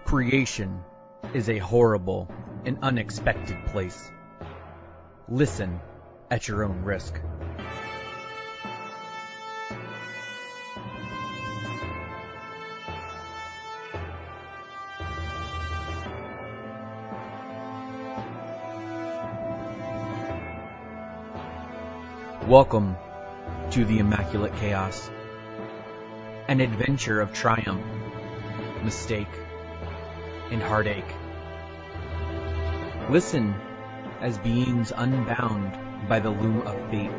Creation is a horrible and unexpected place. Listen at your own risk. Welcome to the Immaculate Chaos, an adventure of triumph, mistake, and heartache. Listen as beings unbound by the loom of fate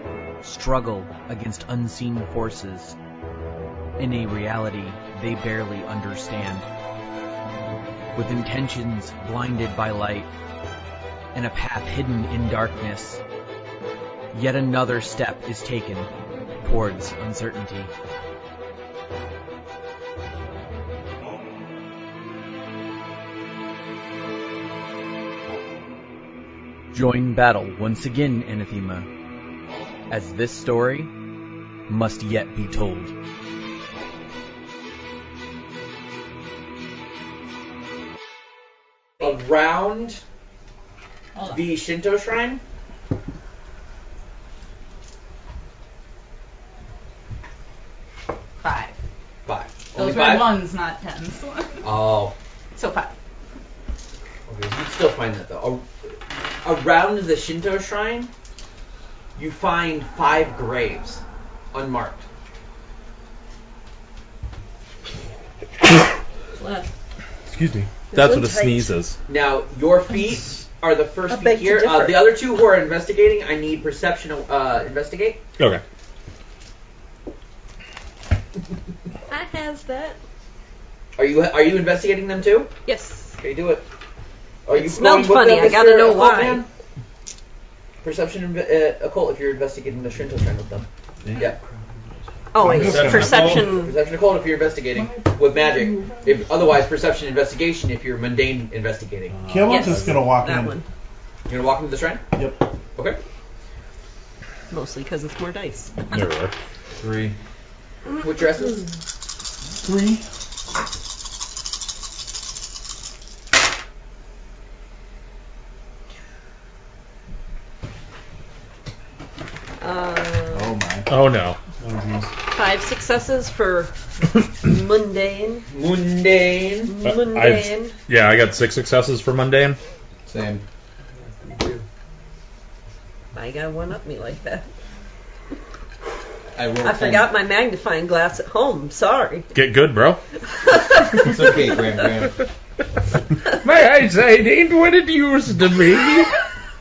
struggle against unseen forces in a reality they barely understand. With intentions blinded by light and a path hidden in darkness, yet another step is taken towards uncertainty. Join battle once again, Anathema, as this story must yet be told. Around the Shinto shrine, Five. Only Those were five? ones, not tens. Oh, So 5. okay. You'd still find that though. Around the Shinto shrine, you find 5 graves, unmarked. Left. Excuse me. That's what a sneeze is. Now, your feet are the first I feet beg to here. differ. The other 2 who are investigating, I need perception. Investigate. Okay. I has that. Are you investigating them too? Yes. Okay, do it. Are you smelled going with funny, them, I gotta Mr. know Occult why. Man? Perception occult if you're investigating the Shinto shrine with them. Yeah. Oh, wait. Perception. Perception. Perception occult if you're investigating with magic. If otherwise, perception investigation if you're mundane investigating. Kill Yes. just gonna walk That in. one. You're gonna walk into the shrine. Yep. Okay. Mostly because it's more dice. There we are. 3. What's your essence? 3. Oh my. Oh no. Oh, geez. 5 successes for mundane. Mundane. Mundane. Yeah, I got 6 successes for mundane. Same. I got one up me like that. I rolled I 10. forgot my magnifying glass at home. Sorry. Get good, bro. It's okay, Graham. My eyesight ain't what it used to be.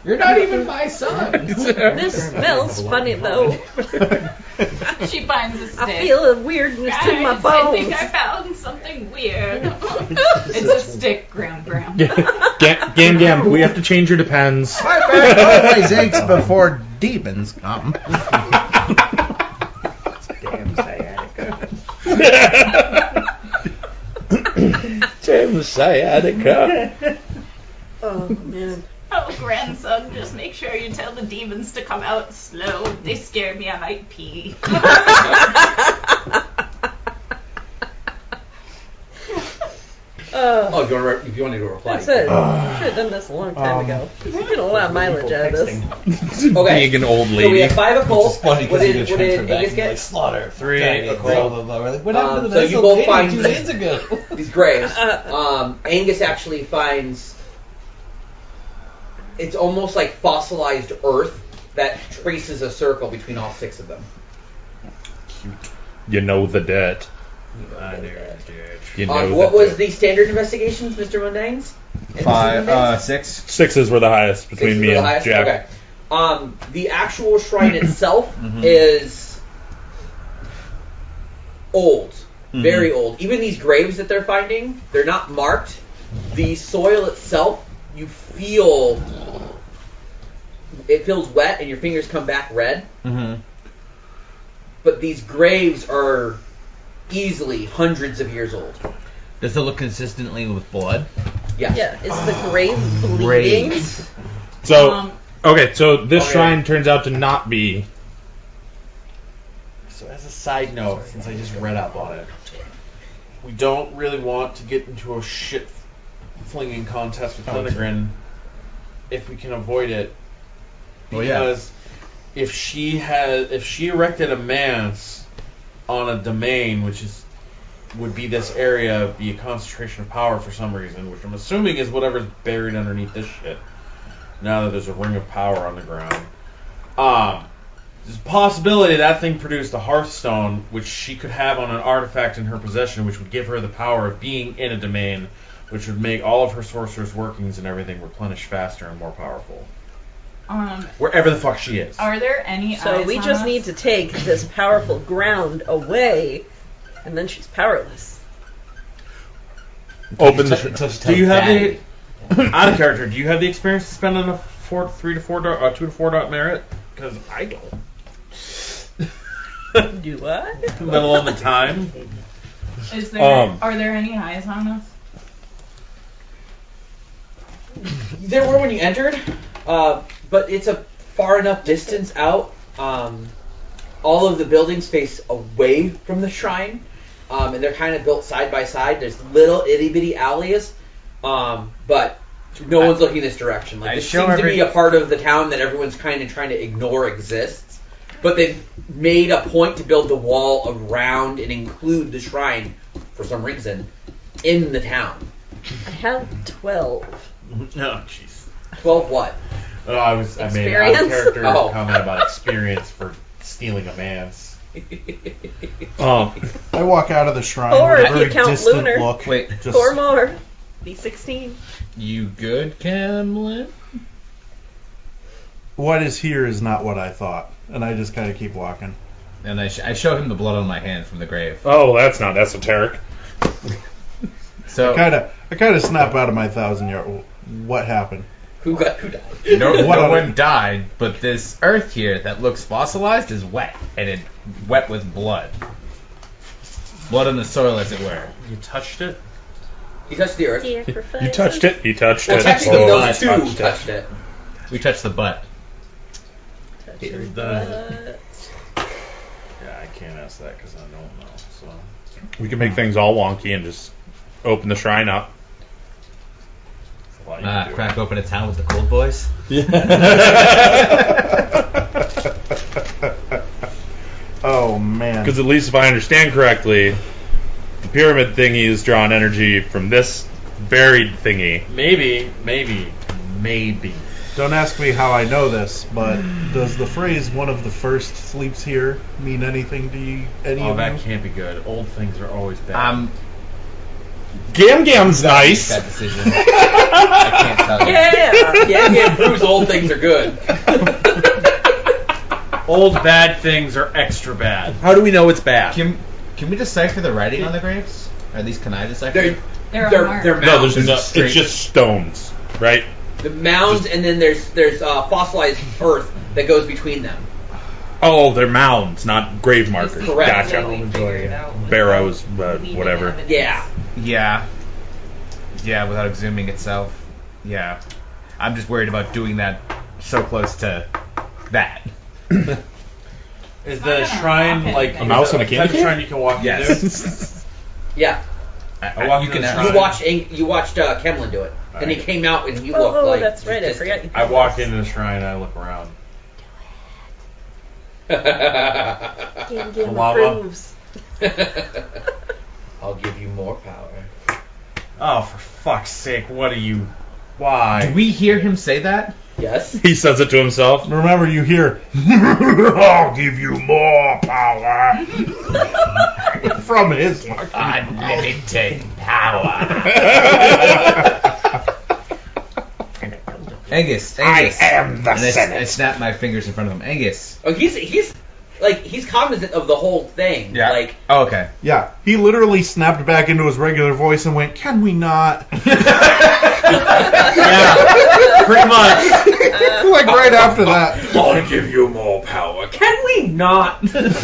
You're not even my son. This smells funny though. She finds a stick. I feel a weirdness in my Guys, I think bones. I found something weird. It's a stick, Graham. Gam Gam, we have to change your depends. My bad always aches before demons come. Damn sciatica. Damn sciatica. Oh man. Oh, grandson, just make sure you tell the demons to come out slow. If they scare me, I might pee. Oh, if you want to go reply. That's it. I should have done this a long time ago. We're getting a lot of mileage out of this. Okay. Being an old So we lady. have 5 occult. It's funny What because you did get transferred back Angus and like get? slaughter. 3 Blah, blah, blah. We're like, what happened to the So nice you old both lady find 2 days ago? These graves. Angus actually finds it's almost like fossilized earth that traces a circle between all 6 of them. You know the debt. You know What the was debt. the standard investigations, Mr. Mundanes? 6. 6s were the highest between Six me were the and highest? Jack. Okay. The actual shrine itself Mhm. is old. Very old. Even these graves that they're finding, they're not marked. The soil itself, you feel it feels wet and your fingers come back red. Mm-hmm. But these graves are easily hundreds of years old. Does it look consistently with blood? Yeah. Yeah, is the grave bleeding? So, okay, so this Okay. shrine turns out to not be. So as a side note, since I just read up on it, we don't really want to get into a shit flinging contest with Thundergrin if we can avoid it. Well, yeah. Because if she erected a manse on a domain, which would be this area, be a concentration of power for some reason, which I'm assuming is whatever's buried underneath this shit. Now that there's a ring of power on the ground, there's a possibility that thing produced a Hearthstone, which she could have on an artifact in her possession, which would give her the power of being in a domain, which would make all of her sorcerer's workings and everything replenish faster and more powerful. Wherever the fuck she is. Are there any So eyes we on just us? need to take this powerful ground away, and then she's powerless. Open the. Do you have the out of character? Do you have the experience to spend on a 2 to 4 dot merit? Because I don't. Do what? Let alone the time. Is there? Are there any eyes on us? There were when you entered, but it's a far enough distance out. All of the buildings face away from the shrine, and they're kind of built side by side. There's little itty bitty alleys, but no one's looking this direction. Like, this seems to be a part of the town that everyone's kind of trying to ignore exists. But they've made a point to build the wall around and include the shrine, for some reason, in the town. I have 12. Oh, jeez. 12 what? Oh, I made an out of character comment about experience for stealing a man's. I walk out of the shrine Or with a if you very count distant lunar. look. Wait. Just, 4 more. Be 16. You good, Camlin? what is here is not what I thought. And I just kind of keep walking. And I show him the blood on my hand from the grave. Oh, that's not esoteric. So I kind of snap out of my 1,000-yard. What happened? Who died? no one died, but this earth here that looks fossilized is wet, and it's wet with blood. Blood in the soil, as it were. You touched it? He touched the earth. You touched it. He touched Well, it. technically, Oh, those two touched touched it. We touched the butt. Yeah, I can't ask that because I don't know. So We can make things all wonky and just open the shrine up. Crack open a town with the cold boys. Oh, man. Because at least if I understand correctly, the pyramid thingy is drawing energy from this buried thingy. maybe. Don't ask me how I know this, but does the phrase "one of the first sleeps here" mean anything to you? That can't be good. Old things are always bad. Gam Gam's nice. That decision. I can't tell you. Yeah. Yeah, proves old things are good. Old bad things are extra bad. How do we know it's bad? Can we decipher the writing on the graves? Or at least can I decipher? They're marked. mounds. No, there's no. straight- It's just stones, right? The mounds, and then there's fossilized earth that goes between them. Oh, they're mounds, not grave markers. Correct. Gotcha. Barrows, whatever. Yeah. Yeah, without exhuming itself. Yeah. I'm just worried about doing that so close to that. Is the shrine like A mouse and a type of candy cane? shrine you can walk Yes. into? Yeah. I walk you into can the You shrine. watched Kemlin do it. And he came out and you looked Oh, like... that's right. I forgot. I walk into the shrine and I look around. Game Lava. approves. I'll give you more power. Oh, for fuck's sake! What are you? Why? Do we hear him say that? Yes? He says it to himself. Remember, you hear, "I'll give you more power," from his fucking mouth. Unlimited power. Angus. I am the And I Senate. snap my fingers in front of him. Angus. Oh, he's cognizant of the whole thing. Yeah. Like, Oh, okay. Yeah, he literally snapped back into his regular voice and went, "Can we not?" Yeah, pretty much. Like right after that. I'll give you more power. Can we not? It's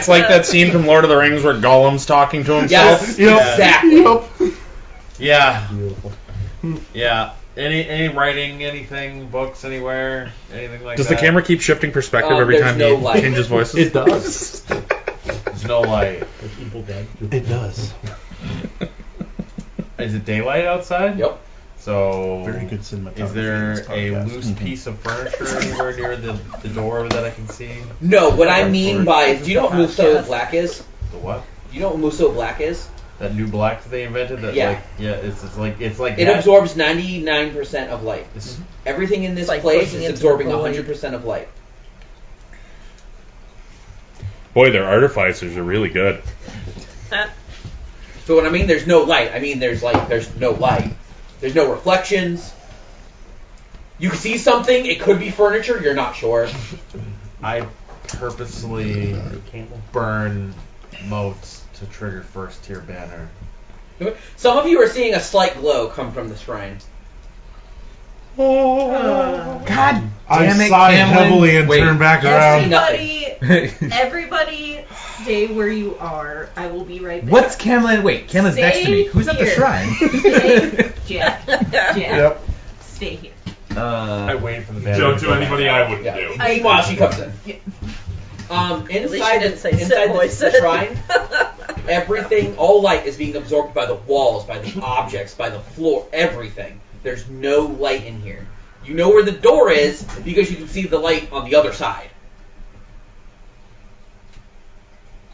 like that scene from Lord of the Rings where Gollum's talking to himself. yes, Yep. exactly. Yep. Yeah. Yeah. Any writing, anything, books, anywhere, anything like Does that? the camera keep shifting perspective every there's time no he light. changes voices? It does. There's no light. It does. Is it daylight outside? Yep. So Very good cinematography. is there in this a podcast. loose piece of furniture anywhere near the door that I can see? No, what I mean by, do you know what Musso Black is? The what? Do you know what Musso Black is? That new black that they invented? That Yeah. It's like It that. absorbs 99% of light. It's- Everything in this It's like place pushing is into absorbing a void. 100% of light. Boy, their artificers are really good. So when I mean there's no light, I mean there's no light. There's no reflections. You can see something, it could be furniture, you're not sure. I purposely burn motes to trigger first tier banner. Some of you are seeing a slight glow come from the shrine. God I damn it, sigh Camlin. heavily and Wait. turn back around. Everybody, stay where you are. I will be right back. What's Camlin? Wait, Camlin's next to me. Stay Who's at the here. shrine? Stay, Jack. Yep. Stay here. I wait for the banner. Don't to do go anybody back. I wouldn't Yeah. do. Meanwhile, she comes in. Yeah. least Inside you didn't say sit, inside boy, the sit. shrine, everything, all light is being absorbed by the walls, by the objects, by the floor, everything. There's no light in here. You know where the door is because you can see the light on the other side.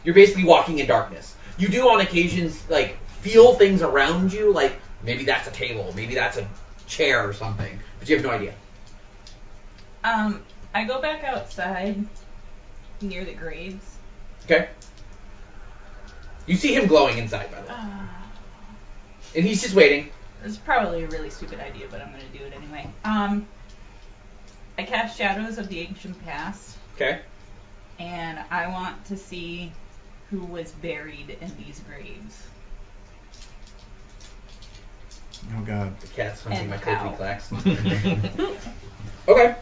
You're basically walking in darkness. You do on occasions like feel things around you, like maybe that's a table, maybe that's a chair or something, but you have no idea. I go back outside near the graves. Okay? You see him glowing inside, by the way. And he's just waiting. It's probably a really stupid idea, but I'm going to do it anyway. I cast Shadows of the Ancient Past, Okay? and I want to see who was buried in these graves. Oh god. The cat's hunting And my how. cozy clacks. Okay.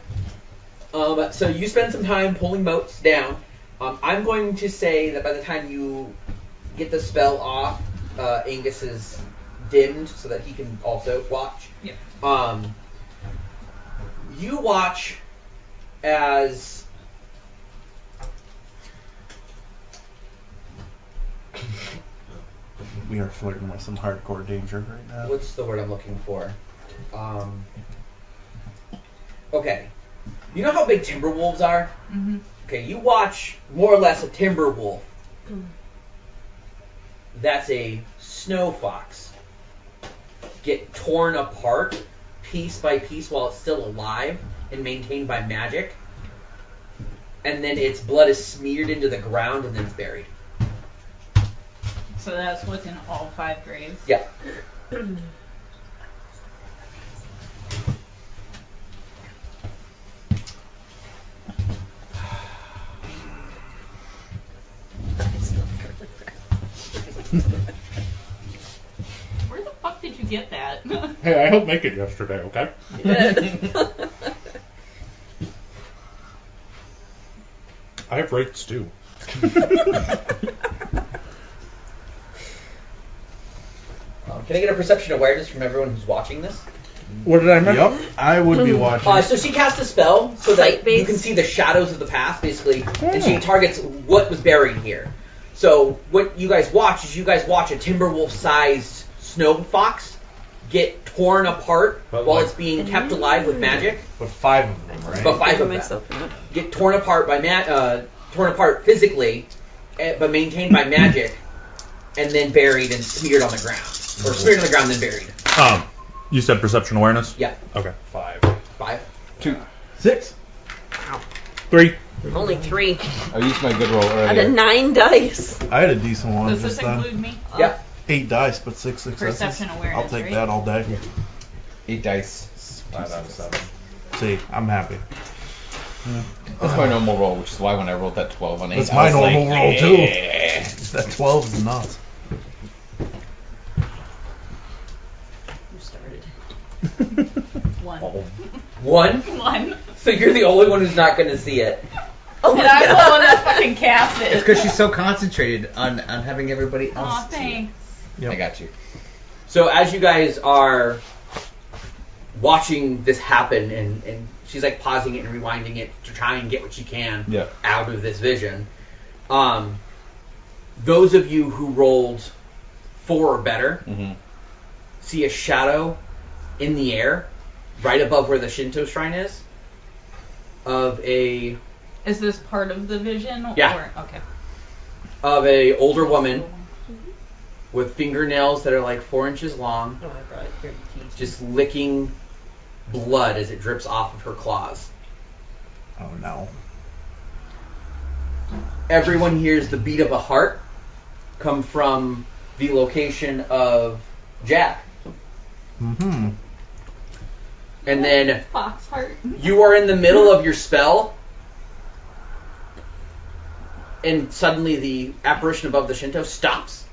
So you spend some time pulling motes down. I'm going to say that by the time you get the spell off, Angus is dimmed so that he can also watch. Yeah. You watch as We are flirting with some hardcore danger right now. what's the word I'm looking for? Okay. You know how big timber wolves are? Mm-hmm. Okay, you watch more or less a timber wolf. That's a snow fox. Get torn apart piece by piece while it's still alive and maintained by magic. And then its blood is smeared into the ground and then it's buried. So that's what's in all 5 graves. Yeah. Where the fuck did you get that? Hey, I helped make it yesterday, okay? I have rates too. Can I get a perception awareness from everyone who's watching this? What did I miss? Yep, I would be watching. So she casts a spell so that Sight-based? you can see the shadows of the past, basically, and she targets what was buried here. So what you guys watch is a Timberwolf-sized snow fox get torn apart But while like- it's being kept alive with magic. But 5 of them, right? But 5 of them myself in it. get torn apart by torn apart physically, but maintained by magic, and then buried and smeared on the ground, or smeared on the ground and then buried. You said perception awareness? Yeah, Okay. 5. 5. 6. 3. Only 3 I used my good roll out of earlier. 9 dice. I had a decent one Does just this then. include me? Yeah. 8 dice, but 6 successes. Perception awareness, I'll take right? that all day. 8 dice. 5 out of 7. See, I'm happy. That's my normal roll, which is why when I rolled that 12 on 8, That's I my was normal like, roll, too. yeah. That 12 is nuts. Who started? 1. 1. 1. So you're the only one who's not going to see it. Oh my And I'm the god. one that fucking cast It's it. because she's so concentrated on having everybody else Aw, see it. thanks. Yep. I got you. So as you guys are watching this happen, and she's like pausing it and rewinding it to try and get what she can Yeah. out of this vision, those of you who rolled 4 or better, Mm-hmm. see a shadow in the air, right above where the Shinto shrine is, of a Is this part of the vision? Yeah. Or, okay. of a older woman with fingernails that are like 4 inches long, Oh my god, your teeth. just licking blood as it drips off of her claws. Oh no. Everyone hears the beat of a heart come from the location of Jack. Mm-hmm. And then Fox heart. you are in the middle of your spell, and suddenly the apparition above the Shinto stops,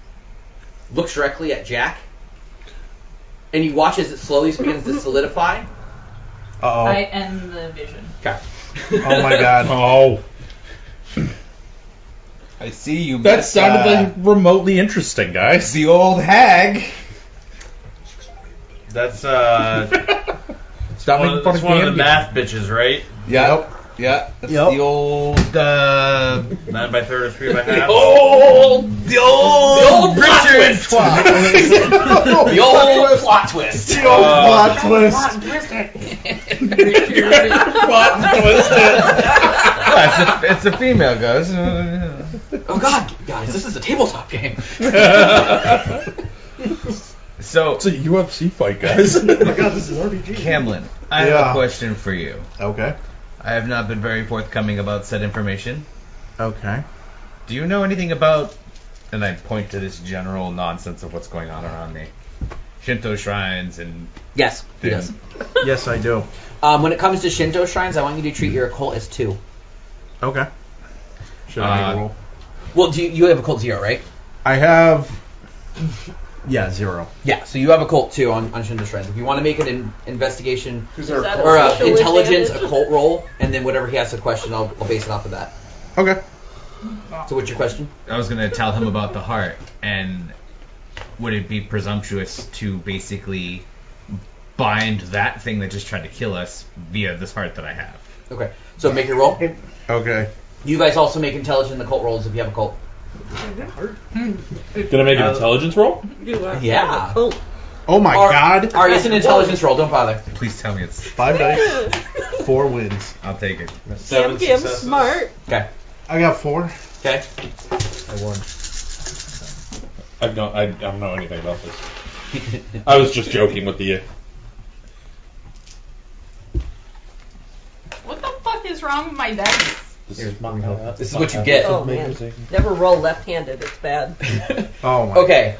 looks directly at Jack, and you watch as it slowly begins to solidify. Uh-oh. I end the vision. Okay. Oh my god. Oh, I see you. that met, sounded like remotely interesting, guys. the old hag. That's Stop making fun that's of one of the Gambit. math bitches, right? Yep. Yeah. That's Yep. the old. 9 by 3 or 3 by half. The old Richard twat. The old plot twist. The old plot twist. It's a female ghost. Oh god, guys, this is a tabletop game. So, It's a UFC fight, guys. Oh my god, this is RPG. Camlin, I have Yeah. a question for you. Okay. I have not been very forthcoming about said information. Okay. Do you know anything about, and I point to this general nonsense of what's going on around me, Shinto shrines and Yes, he does. Yes, I do. When it comes to Shinto shrines, I want you to treat your occult as 2. Okay. Should I make a roll? Well, you have occult 0, right? I have... Yeah, 0. Yeah, so you have occult 2 on Shinto shrines. If you want to make an investigation Is that or a a social intelligence advantage? occult roll, and then whatever he asks a question, I'll base it off of that. Okay. So what's your question? I was going to tell him about the heart, and would it be presumptuous to basically bind that thing that just tried to kill us via this heart that I have? Okay, so make your roll. Okay. You guys also make intelligent occult rolls if you have occult. Did I make an intelligence roll? Yeah. Oh, Oh my god. Ari, it's an intelligence roll. Don't bother. Please tell me it's... 5 dice. 4 wins. I'll take it. 7 Kim, successes. smart. Okay. I got 4. Okay. I won. I don't know anything about this. I was just joking with you. What the fuck is wrong with my dice? This Here's my help. This is what you get. Oh man. Never roll left-handed. It's bad. Oh my. Okay.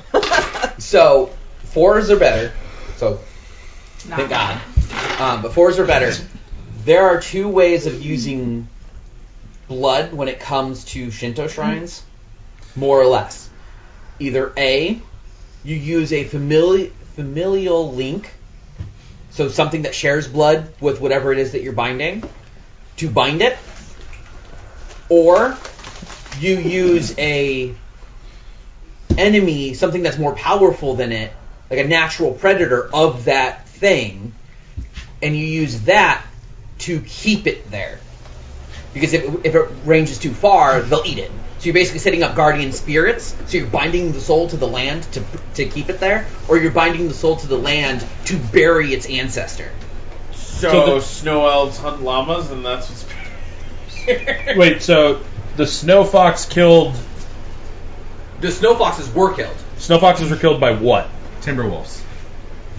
So 4s are better. So Nah. thank God. But 4s are better. There are 2 ways of using blood when it comes to Shinto shrines, more or less. Either A, you use a familial link, so something that shares blood with whatever it is that you're binding, to bind it, or you use a enemy, something that's more powerful than it, like a natural predator of that thing, and you use that to keep it there. Because if it ranges too far, they'll eat it. So you're basically setting up guardian spirits. So you're binding the soul to the land to keep it there, or you're binding the soul to the land to bury its ancestor. So snow elves hunt llamas, and that's what's. Wait, so the snow fox killed... The snow foxes were killed. Snow foxes were killed by what? Timberwolves.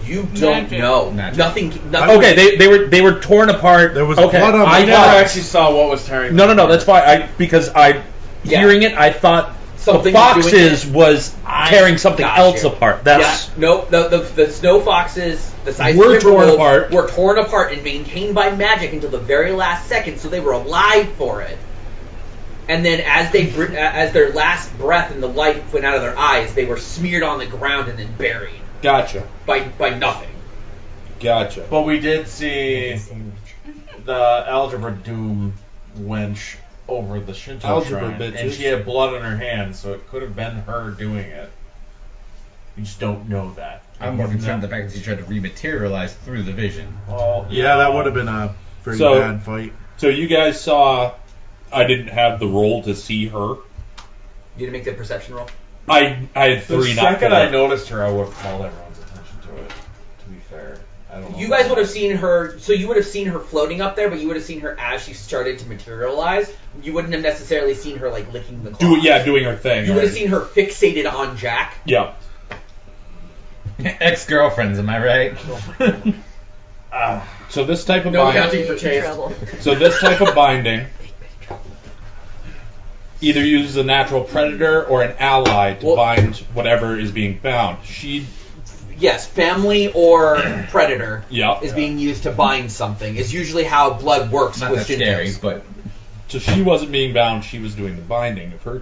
You don't Magic. know. Magic. Nothing. Okay, they were torn apart. There was okay. blood on I the never fox. actually saw what was tearing. No, them that's apart. fine. Yeah. Hearing it, I thought Something the was doing foxes was tearing something got else you. apart. Yeah, That's nope. The snow foxes, the size Were of torn Timberwolves, apart. were torn apart and maintained by magic until the very last second, so they were alive for it. And then, as their last breath and the light went out of their eyes, they were smeared on the ground and then buried gotcha. by nothing. Gotcha. But we did see the Algebra Doom wench over the Shinto Algebra shrine, bitches. and she had blood on her hands, so it could have been her doing it. You just don't know that. I'm more concerned with the fact that she tried to rematerialize through the vision. Well, Yeah, that would have been a pretty So- bad fight. So you guys saw... I didn't have the roll to see her. You didn't make that perception roll? I had The 3, not second 4. I noticed her, I would have called everyone's attention to it. To be fair, I don't know. You guys would have seen her, so you would have seen her floating up there, but you would have seen her as she started to materialize. You wouldn't have necessarily seen her like licking the claw. Doing her thing. You would have seen her fixated on Jack. Yeah. Ex-girlfriends, am I right? So this type of No binding. counting for Chase. Trouble. So this type of binding either uses a natural predator or an ally to bind whatever is being bound. Yes, family or predator Yeah. is being used to bind something. Is usually how blood works Not with that scary, Shintos. but So she wasn't being bound, she was doing the binding. If her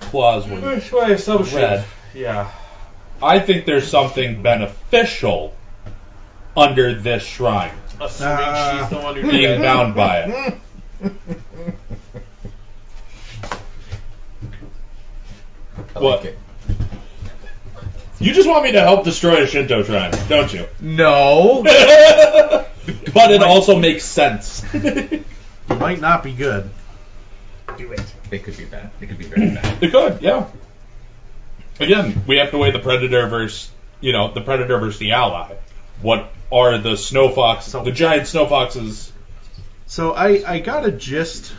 claws were Which way assumption? red, Yeah. I think there's something beneficial under this shrine. Assuming she's the one who did Being it. bound by it. I What? like it. You just want me to help destroy a Shinto shrine, don't you? No. But it also makes sense. Might not be good. They could be bad. They could be very bad. It could, yeah. Again, we have to weigh the predator versus the ally. What are the snow fox, the giant snow foxes? So I got a gist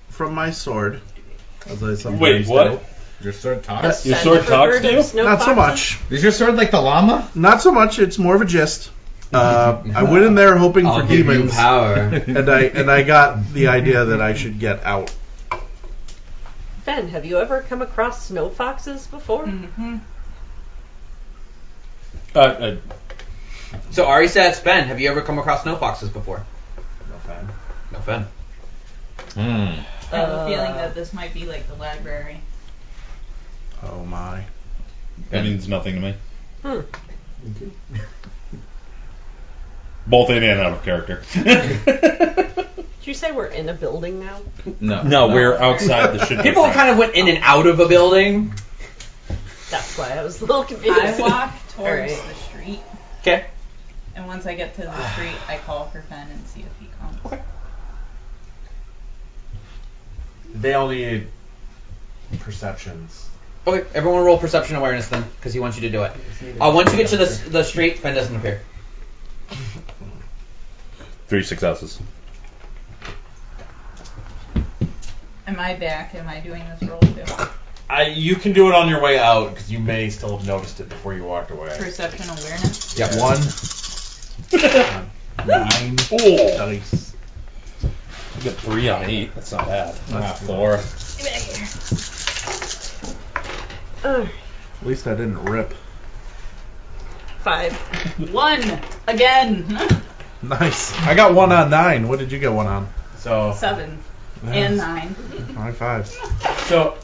from my sword. As I sometimes Wait, what? do. Your sword talks? Your sword talks to you? Not so much. Is your sword like the llama? Not so much. It's more of a gist. I went in there hoping I'll for give you demons, power. and I got the idea that I should get out. Ben, have you ever come across snow foxes before? Mm-hmm. So Ari says, Ben, have you ever come across snow foxes before? No fan. No fun. I have a feeling that this might be like the library. Oh my. That means nothing to me. Hmm. Both in and out of character. Did you say we're in a building now? No, we're outside the Shinto People shrine. kind of went in and out of a building. That's why I was a little confused. I walk towards Alright. the street, Okay. and once I get to the street, I call for Fen and see if he comes. Okay. They all need perceptions. Okay, everyone roll perception awareness then, because he wants you to do it. Once you get to the street, Fen doesn't appear. 3 successes. Am I back? Am I doing this roll too? You can do it on your way out because you may still have noticed it before you walked away. Perception awareness? Yep. 1, 9 Oh, dice. you got 3 on 8. That's not bad. Ah, 4. At least I didn't rip. 5. 1! Again! Nice. I got 1 on 9. What did you get 1 on? So, 7. Nice. And 9. High fives. so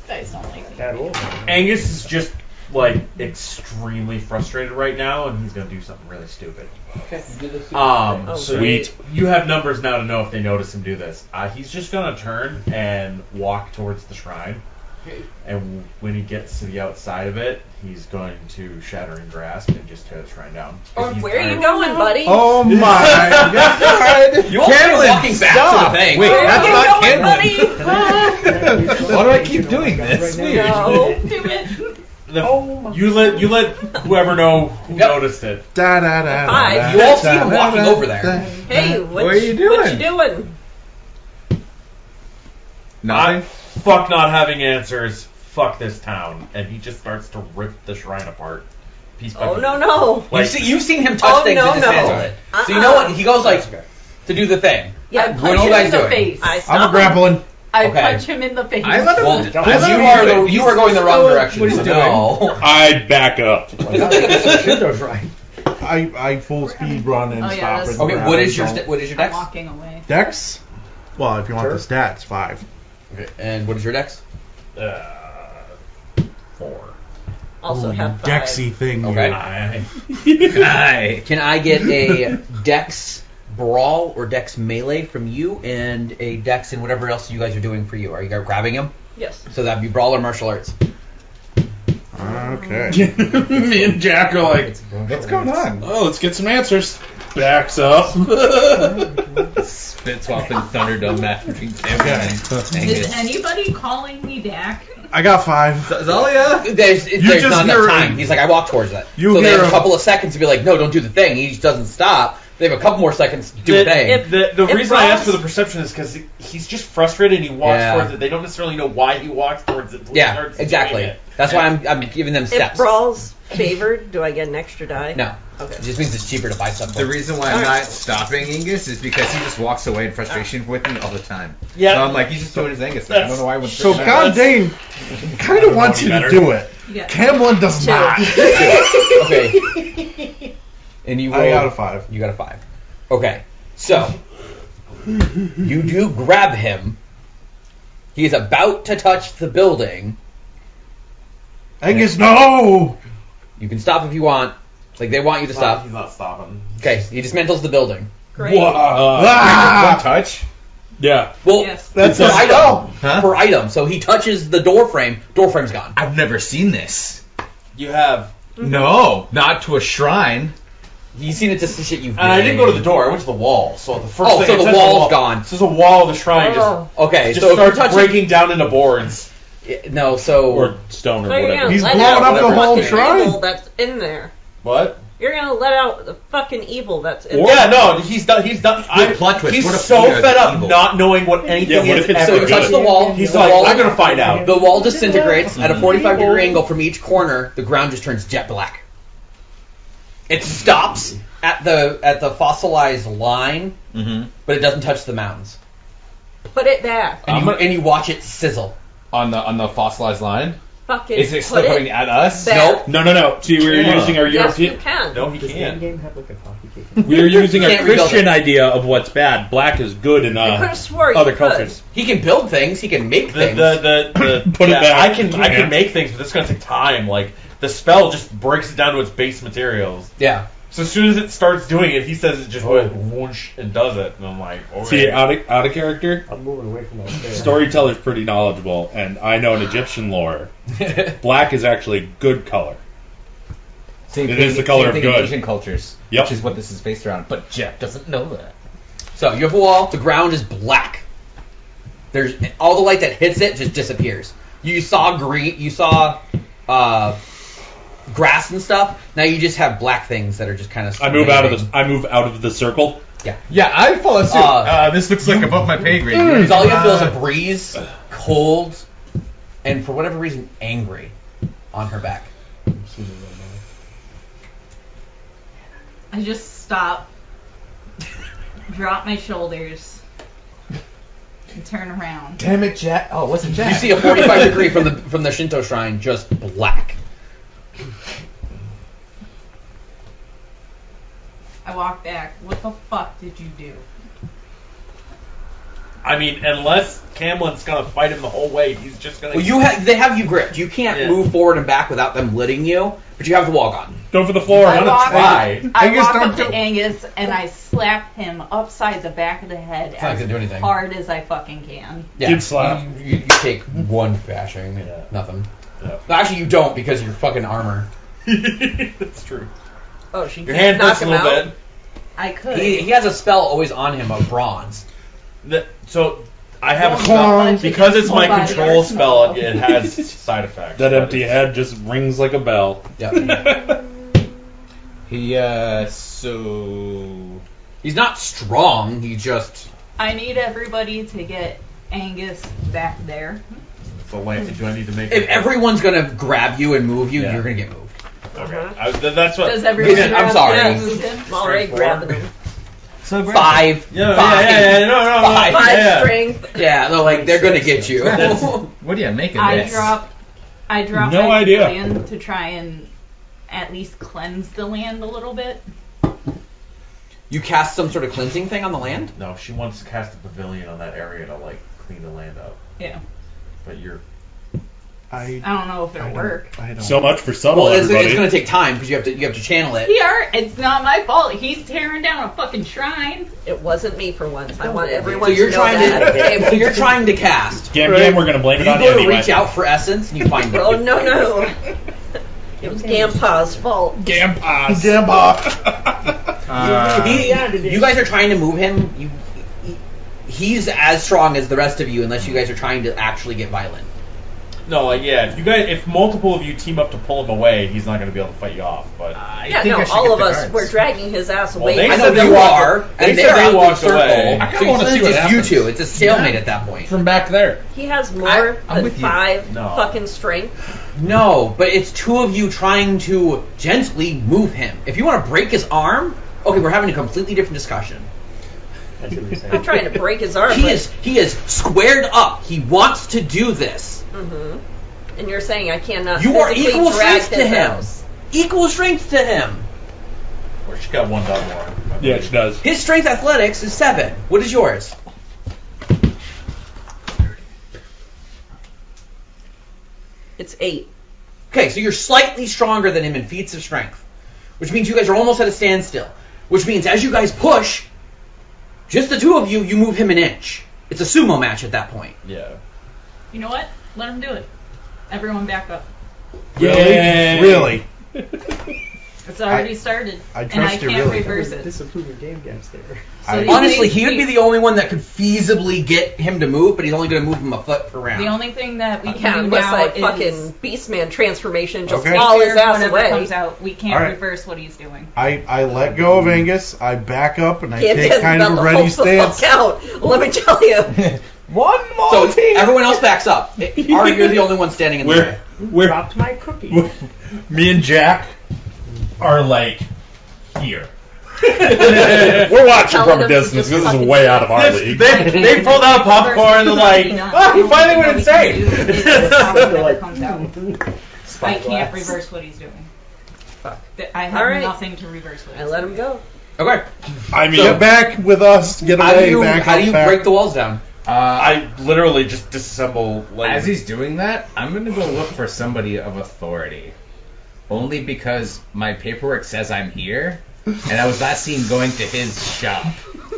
Dice don't like me. Angus is just like extremely frustrated right now, and he's gonna do something really stupid. Okay. Oh, So Sweet. you have numbers now to know if they notice him do this. He's just gonna turn and walk towards the shrine, and when he gets to the outside of it, he's going to Shattering Grasp and just tear the shrine down. 'Cause he's Where are you tired. going, buddy? Oh my god! You won't be walking back to the thing. Wait, Where that's are not you going, Kenlin. buddy? Why do I keep doing this? No. Do it! You let whoever know who noticed it. Da, da, da, 5. da, You all see him da, walking da, over there. da. Hey, what are you What you doing? doing? I fuck not having answers. Fuck this town, and he just starts to rip the shrine apart, piece by Oh, piece. no. You've seen him touch Oh, things no, and no. dismantle it. So you know what? He goes like to do the thing. Yeah, I punch punch are you him guys in the doing? face. I'm a grappling. I Okay. punch him in the face. I let him. Well, I let him you do it. are going the wrong So, direction. what he's so doing. no. I back up. I full speed run and Oh, yeah, stop that's- and Okay, grab what and is your go. what is your I'm dex? walking away. Dex? Well, if you want the stats, 5. Okay, and what is your dex? 4. Also have 5. Dexy thing. Okay. Aye. Can I get a dex brawl or dex melee from you, and a dex and whatever else you guys are doing for you? Are you guys grabbing him? Yes. So that'd be brawl or martial arts. Okay. Me and Jack are like, What's going on? oh, let's get some answers. Backs up. Spit swapping Thunderdome match between Sam and Is Angus. anybody calling me Dak? I got 5. Zalia? There's just not hear enough it. time. He's like, I walk towards it. You So they hear have a him. couple of seconds to be like, no, don't do the thing. He just doesn't stop. They have a couple more seconds to do a thing. The If reason I asked Ross- for the perception is because he's just frustrated and he walks Yeah. towards it. They don't necessarily know why he walks towards it. Until he Yeah, starts exactly. doing it. That's why I'm giving them If steps. Brawl's favored, do I get an extra die? No. Okay. It just means it's cheaper to buy stuff. The reason why I'm not stopping Angus is because he just walks away in frustration with me all the time. Yeah. So I'm like, he's just doing his Angus thing. I don't know why I would. So freak out. God Dane kind of wants you to do it. Yeah. Camlin does Two. not. Okay. And you roll. I got a 5. You got a 5. Okay. So you do grab him. He is about to touch the building. Angus, no! You can stop if you want. Like, they want you to stop. He's not stopping. Okay, he dismantles the building. Great. One Ah! touch. Yeah. Well, Yes. That's per a item. spell. Huh? Per item. So he touches the door frame. Door frame's gone. I've never seen this. You have. No, not to a shrine. You've seen it just the shit you've And I didn't go to the door. I went to the wall. So the first Oh, thing so it the says wall's wall, gone. So the wall of the shrine Oh. Okay, just so if you're starts touching... breaking down into boards. No, so... Or stone or So you're whatever. gonna He's let blowing out up the the whole fucking shrine. evil that's in there. What? You're gonna let out the fucking evil that's in Yeah, there. no, he's done. He's done. Good plot twist. He's What if so we are fed up evil? not knowing what anything Yeah, what is if it's ever. So you touch good? the wall. He's the like, wall, I'm gonna find out. The wall disintegrates at a 45-degree angle from each corner. The ground just turns jet black. It stops at the fossilized line, Mm-hmm. but it doesn't touch the mountains. Put it back. And you watch it sizzle. On the fossilized line. Fucking Is it put still coming at us? back. Nope. No. See, we were using our Yes, you European. can. No, he can't. We were using a Can't rebuild Christian it. idea of what's bad. Black is good in I could have swore other you could. cultures. He can build things. He can make The things. Put it back. I can Yeah. make things, but it's gonna take time. Like the spell just breaks it down to its base materials. Yeah. So as soon as it starts doing it, he says it just went whoosh and does it, and I'm like, okay. See, out of character, I'm moving away from that chair. storyteller's pretty knowledgeable, and I know in Egyptian lore, black is actually a good color. Same It thing, is the color same of thing good. in Asian cultures, Yep. which is what this is based around. But Jeff doesn't know that. So you have a wall. The ground is black. There's all the light that hits it just disappears. You saw green. You saw grass and stuff. Now you just have black things that are just kind of. I move out of the circle. Yeah, I follow suit. This looks like above my pay grade. Zalia feels a breeze, cold, and for whatever reason, angry on her back. I just stop, drop my shoulders, and turn around. Damn it, Jack! Oh, it wasn't Jack. You see a 45-degree from the Shinto shrine, just black. I walk back. What the fuck did you do? I mean, unless Camlin's gonna fight him the whole way, he's just gonna. Well, they have you gripped. You can't move forward and back without them letting you, but you have the wall gone. Go for the floor. I walk, try. I Angus, walk don't up to do- Angus and I slap him upside the back of the head It's not gonna do anything. hard as I fucking can. Yeah, Kid slap. You take one bashing, nothing. No, actually, you don't because you're fucking armor. That's true. Oh, she Your can't hand knock hurts a him little out. bit. I could. He has a spell always on him of bronze. So I have a Well, spell no, because it's my Hold on, control yours spell. no. It has side effects. That empty head just rings like a bell. Yeah. He so He's not strong. He just. I need everybody to get Angus back there. So Lance, do I need to make? If everyone's gonna grab you and move you, Yeah. you're gonna get moved. Okay. That's what. Does everyone Listen, I'm grab sorry. and move him? I'm already grabbing him. so great. Five. Yeah, five. no, Five. Five yeah. strength. Yeah, no, like they're gonna get you. What do you make of I this? drop No my idea. pavilion to try and at least cleanse the land a little bit. You cast some sort of cleansing thing on the land? No, she wants to cast a pavilion on that area to like clean the land up. Yeah. But you're. I don't know if it'll work. I don't. So much for subtle, Well, it's everybody. gonna take time because you have to channel it. It's not my fault. He's tearing down a fucking shrine. It wasn't me for once. I want So everyone you're to know trying that. to. So you're trying to cast. Gam Gam, we're gonna blame it You on go you to anyway. reach out for essence and you find it. Oh no. It was Gampa's fault. Gampas. You guys are trying to move him. He's as strong as the rest of you, unless you guys are trying to actually get violent. No, if multiple of you team up to pull him away, he's not going to be able to fight you off. But all of us were dragging his ass away. they I said know they you walked- are, they and said they're they out in walked circle. away. I kinda So wanna it's see what just you happens. two. It's a stalemate at that point. From back there. He has more I'm than with you. 5 No. fucking strength. No, but it's two of you trying to gently move him. If you want to break his arm, okay, we're having a completely different discussion. I'm trying to break his arm. He is squared up. He wants to do this. Mm-hmm. And you're saying I cannot. You are physically equal drag strength to his him. ass. Equal strength to him. Or she got one dot more. Yeah, she does. His strength athletics is 7. What is yours? It's 8. Okay, so you're slightly stronger than him in feats of strength, which means you guys are almost at a standstill. Which means as you guys push, just the two of you, you move him an inch. It's a sumo match at that point. Yeah. You know what? Let him do it. Everyone back up. Really? It's already started. I and I trust you can't really. reverse it. Disapproving game downstairs. So the Honestly, only- he would be the only one that could feasibly get him to move, but he's only going to move him a foot per round. The only thing that we Yeah, can do unless now I is fucking Beastman transformation just Okay. haul his Whenever ass away. comes out, we can't All right. reverse what he's doing. I let go of Angus. I back up and I Can't take get kind of them a to ready hold the fuck stance. out. Let me tell you. One more So team. everyone else backs up. Ari, you're the only one standing in the way. We're Dropped my cookie. me and Jack are like here. We're watching Telling from a them to distance. just This is fucking way out of our league. They pulled out popcorn and like, he finally went insane. I can't reverse what he's doing. I have Alright. nothing to reverse what I he's let him doing. go. Okay. I mean, get back with us. Get How do away. you, back how do up, you back. break the walls down? I literally just disassemble. Like, As he's doing that, I'm gonna go look for somebody of authority. Only because my paperwork says I'm here, and I was last seen going to his shop.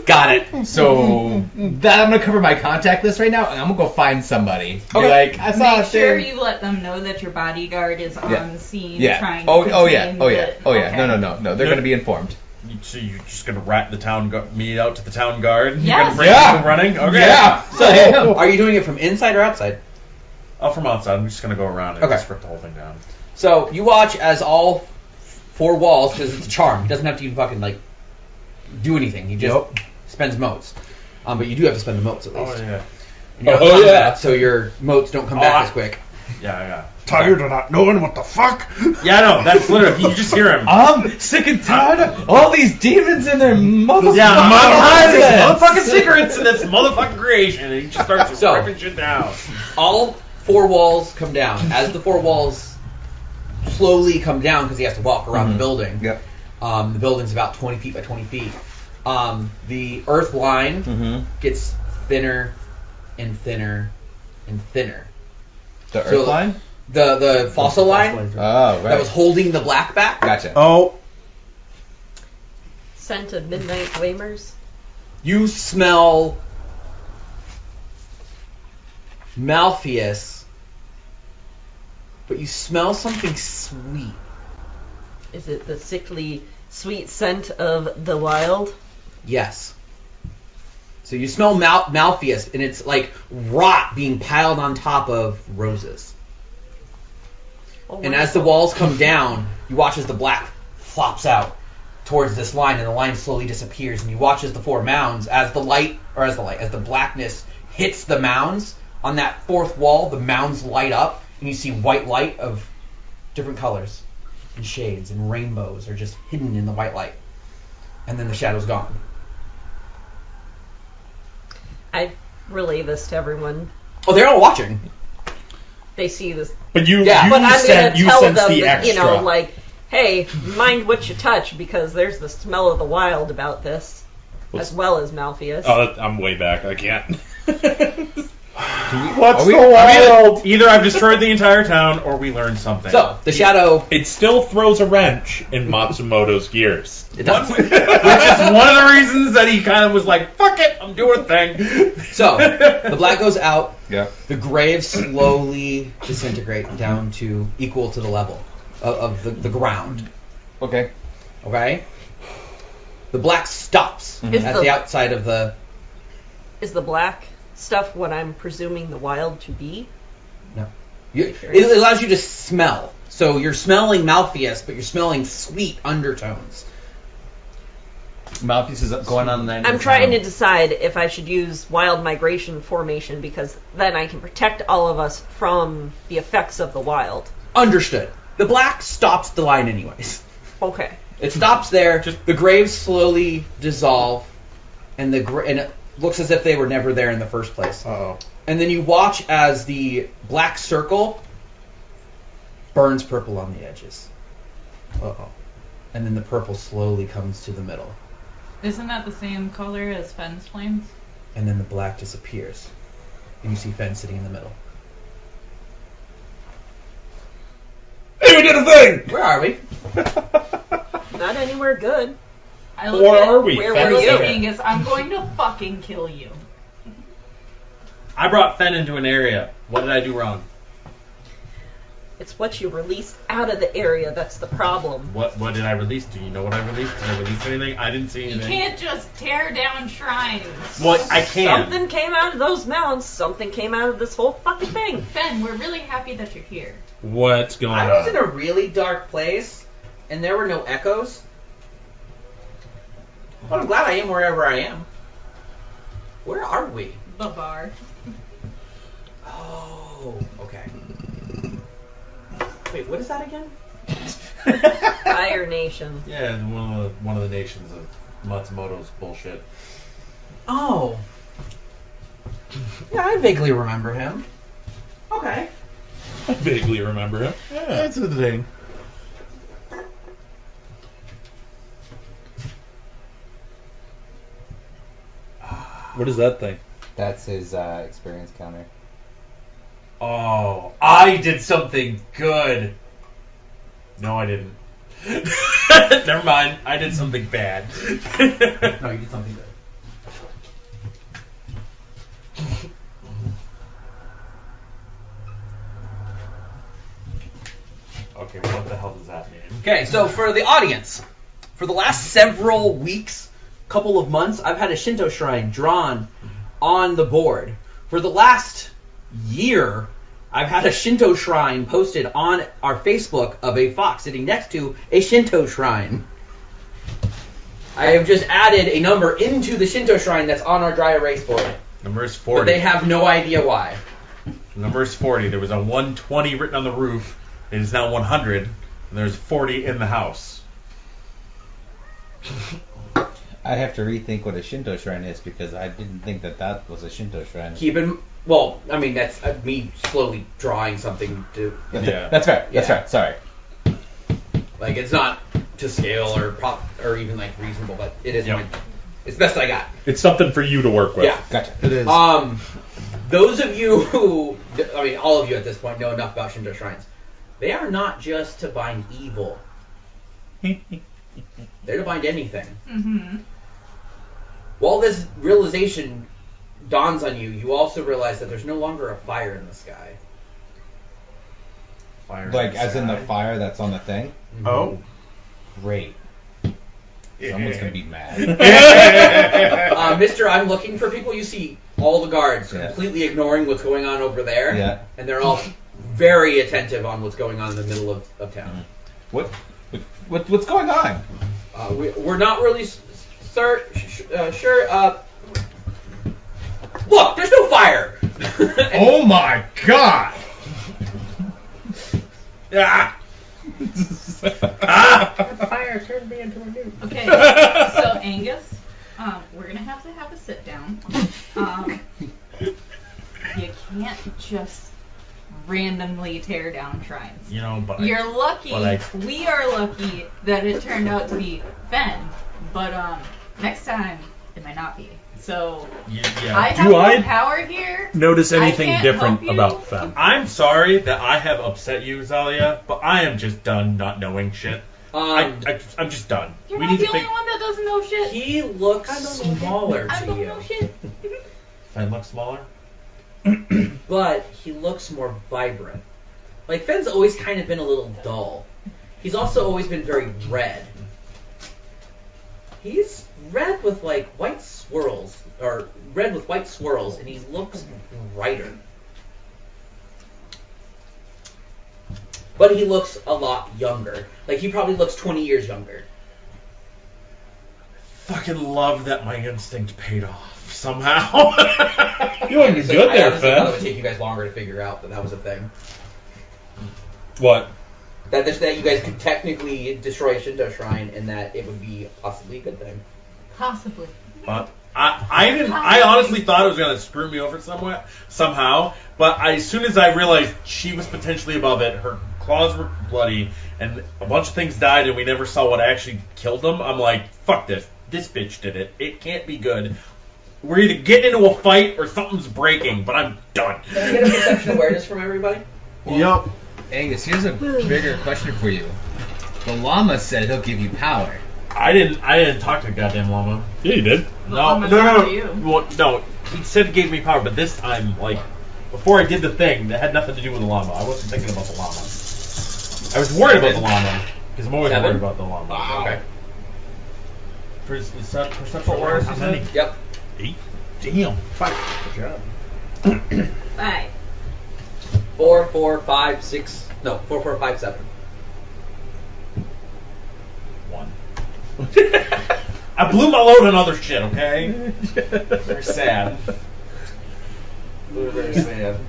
Got it. So that I'm gonna cover my contact list right now, and I'm gonna go find somebody. Be Okay. like, I saw Make a sure thing. you let them know that your bodyguard is on scene Yeah. trying Oh, to oh yeah. contain Oh yeah. the- Oh yeah. okay. No. They're gonna be informed. so you're just gonna rat the me out to the town guard? You're Yes. gonna bring Yeah. people running? Okay. Yeah. So, are you doing it from inside or outside? Oh, from outside. I'm just gonna go around and Okay. just rip the whole thing down. So you watch as all 4 walls, because it's a charm. He doesn't have to even fucking like do anything. He just spends motes. But you do have to spend the motes at least. Oh yeah. And you have Oh, combat, yeah. so your motes don't come back as quick. Yeah. Tired of not knowing what the fuck? Yeah, I know. That's literally. You just hear him. I'm sick and tired of all these demons and their motherfucking motherfucking secrets in this motherfucking creation. And he just starts So- ripping shit down. All 4 walls come down. As the 4 walls slowly come down, because he has to walk around the building. Yep. The building's about 20 feet by 20 feet. The earth line gets thinner and thinner and thinner. The So- earth line? The fossil line Oh, right. that was holding the black back. Gotcha. Oh, Scent of midnight flamers. You smell Malpheus, but you smell something sweet. Is it the sickly sweet scent of the wild? Yes. So you smell Malpheus, and it's like rot being piled on top of roses. Oh, And as the walls come down, you watch as the black flops out towards this line, and the line slowly disappears. And you watch as the 4 mounds, as the blackness hits the mounds on that 4th wall, the mounds light up, and you see white light of different colors and shades, and rainbows are just hidden in the white light. And then the shadow's gone. I relay this to everyone. Oh, they're all watching. They see this. But you Yeah. But I'm going sense to tell them the that, extra. you know, like, hey, mind what you touch because there's the smell of the wild about this, as well as Malpheus. Oh, I'm way back. I can't. what's the wild? Either I've destroyed the entire town or we learned something. So, the shadow... It still throws a wrench in Matsumoto's gears. It does. Which is one of the reasons that he kind of was like, fuck it, I'm doing a thing. So, the black goes out. Yeah. The graves slowly disintegrate down to equal to the level of the ground. Okay. Okay? The black stops Is at the- the outside of the... Is the black stuff what I'm presuming the wild to be? No. It allows you to smell. So you're smelling Malpheus, but you're smelling sweet undertones. Malpheus is going on the end. I'm trying to decide if I should use wild migration formation because then I can protect all of us from the effects of the wild. Understood. The black stops the line anyways. Okay. It stops there. The graves slowly dissolve, and and it looks as if they were never there in the first place. Uh-oh. And then you watch as the black circle burns purple on the edges. Uh-oh. And then the purple slowly comes to the middle. Isn't that the same color as Fenn's flames? And then the black disappears. And you see Fen sitting in the middle. Hey, we did a thing! Where are we? Not anywhere good. I look Or at, are we? Where I were look you? at Angus. I'm going to fucking kill you. I brought Fen into an area. What did I do wrong? It's what you released out of the area that's the problem. What did I release? Do you know what I released? Did I release anything? I didn't see You anything. can't just tear down shrines. Well, I can. Something came out of those mounds. Something came out of this whole fucking thing. Fenn, we're really happy that you're here. What's going I was in on? a really dark place, and there were no echoes. But I'm glad I am wherever I am. Where are we? The bar. Oh, okay. Wait, what is that again? Fire Nation. Yeah, one of the nations of Matsumoto's bullshit. Oh. Yeah, I vaguely remember him. Okay. I vaguely remember him. Yeah, that's the thing. What is that thing? That's his experience counter. Oh, I did something good. No, I didn't. Never mind. I did something bad. No, you did something good. Okay, what the hell does that mean? Okay, so for the audience, for the last several weeks, couple of months, I've had a Shinto shrine drawn on the board. For the last year, I've had a Shinto shrine posted on our Facebook of a fox sitting next to a Shinto shrine. I have just added a number into the Shinto shrine that's on our dry erase board, Number is but 40. they have no idea why. Number is 40. There was a 120 written on the roof. It is now 100. And there's 40 in the house. I have to rethink what a Shinto shrine is because I didn't think that was a Shinto shrine. Well, I mean, that's me slowly drawing something to... Yeah. That's fair. That's Yeah. fair. Sorry. Like, it's not to scale or even, like, reasonable, but it is Yep. it's the best I got. It's something for you to work with. Yeah. Gotcha. It is. Those of you who, I mean, all of you at this point know enough about Shinto shrines. They are not just to bind evil. They're to bind anything. Mm-hmm. While this realization dawns on you, you also realize that there's no longer a fire in the sky. Fire Like, the as in the sky. fire that's on the thing? Oh. Great. Someone's going to be mad. Mr. I'm looking for people. You see all the guards Yeah. completely ignoring what's going on over there. Yeah. And they're all very attentive on what's going on in the middle of town. What's going on? We're not really sure. Look, there's no fire. Oh my god! Ah! That fire turned me into a nuke. Okay, so Angus, we're gonna have to have a sit down. You can't just randomly tear down shrines. You know, but You're lucky. but We are lucky that it turned out to be Fen, but next time it might not be. So yeah. I have Do no I power here. Notice I anything can't different help you. about them? I'm sorry that I have upset you, Zalia, but I am just done not knowing shit. I'm just done. You're we not need the to only one that doesn't know shit. He looks smaller I to don't you, know shit. Fen look smaller. but he looks more vibrant. Like, Fenn's always kind of been a little dull. He's also always been very red. He's red with, like, white swirls, or red with white swirls, and he looks brighter. but he looks a lot younger. Like, he probably looks 20 years younger. Fucking love that my instinct paid off somehow. You're doing good I there, honestly thought it would Finn. take you guys longer to figure out that was a thing. What? That you guys could technically destroy a Shinto shrine and that it would be possibly a good thing. Possibly. But I honestly thought it was gonna screw me over somehow. But as soon as I realized she was potentially above it, her claws were bloody, and a bunch of things died, and we never saw what actually killed them. I'm like, fuck this. This bitch did it. It can't be good. We're either getting into a fight or something's breaking. But I'm done. Can I get a perception awareness from everybody? Yup. Angus, here's a bigger question for you. The llama said he'll give you power. I didn't talk to the goddamn llama. Yeah, you did. No. You. Well, no. He said he gave me power, but this time, like, before I did the thing, that had nothing to do with the llama. I wasn't thinking about the llama. I was worried about the llama because I'm always 7? worried about the llama. Wow. Okay. Perception awareness is any? Yep. 8. Damn. 5. Good job. 5. 4, 4, 5, 6. No, 4, 4, 5, 7. 1. I blew my load on other shit, okay? Very sad. Very sad.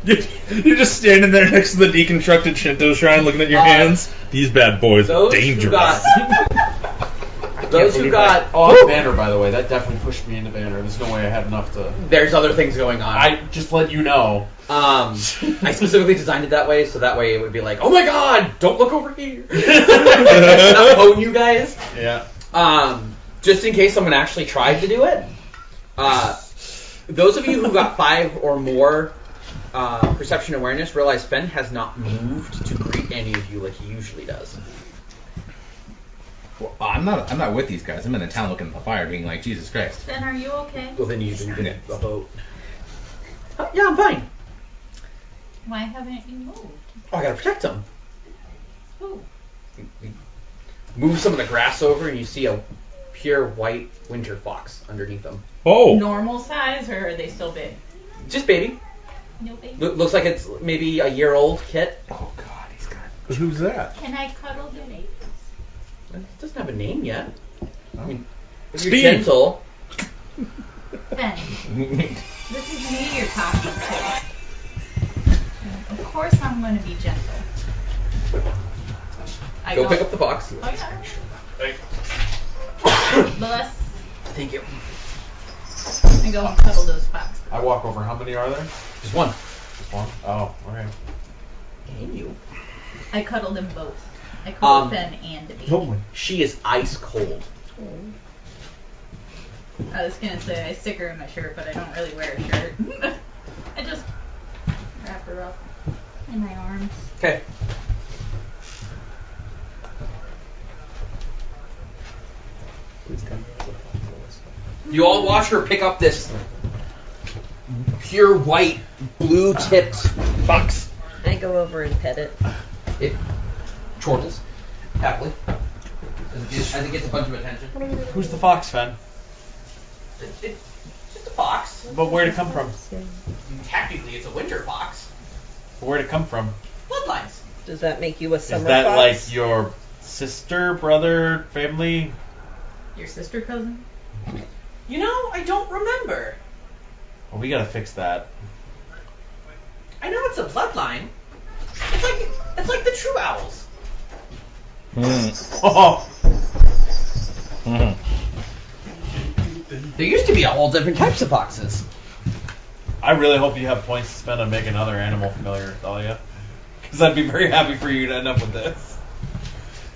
You're just standing there next to the deconstructed Shinto shrine looking at your hands. These bad boys are dangerous. Those who got... Oh, I'm Banner, by the way. That definitely pushed me into Banner. There's no way I had enough to... There's other things going on. I just let you know. I specifically designed it that way, so that way it would be like, oh my god, don't look over here. Not phone you guys. Yeah. Just in case someone actually tried to do it. Those of you who got 5 or more perception awareness realize Fen has not moved to greet any of you like he usually does. Well, I'm not with these guys. I'm in the town looking at the fire, being like, Jesus Christ. Then are you okay? Well, then you can get a boat. Yeah, I'm fine. Why haven't you moved? Oh, I gotta protect him. Who? Move some of the grass over, and you see a pure white winter fox underneath them. Oh. Normal size, or are they still big? Just baby. No baby. Looks like it's maybe a year old kit. Oh God, he's got. Who's that? Can I cuddle the baby? It doesn't have a name yet. I mean, if you're Steve. gentle. Ben, this is me you're talking to. Of course I'm going to be gentle. I Go pick up the box. Oh, yeah. Bless. Thank you. I go and cuddle those foxes. I walk over. How many are there? Just one. Just one? Oh, okay. And you. I cuddle them both. I cuddle Ben and the baby. She is ice cold. I was going to say I stick her in my shirt, but I don't really wear a shirt. I just wrap her up in my arms. Okay. You all watch her pick up this pure white, blue-tipped fox. I go over and pet it. It chortles happily as it gets a bunch of attention. Who's the fox, Fen? It's just a fox. But where'd it come from? Technically, it's a winter fox. Where'd it come from? Bloodlines. Does that make you a summer Is that fox? like your sister, brother, family? Your sister cousin? You know, I don't remember. Well, we gotta fix that. I know it's a bloodline. It's like the true owls. Oh, There used to be all different types of foxes. I really hope you have points to spend on making another animal familiar, Thalia. Because I'd be very happy for you to end up with this.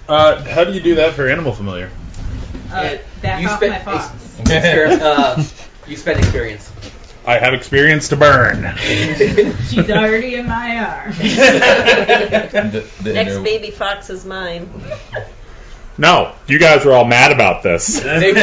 How do you do that for animal familiar? Back you off spent my fox. You spend experience. I have experience to burn. She's already in my arms. Next baby fox is mine. No, you guys were all mad about this. They were.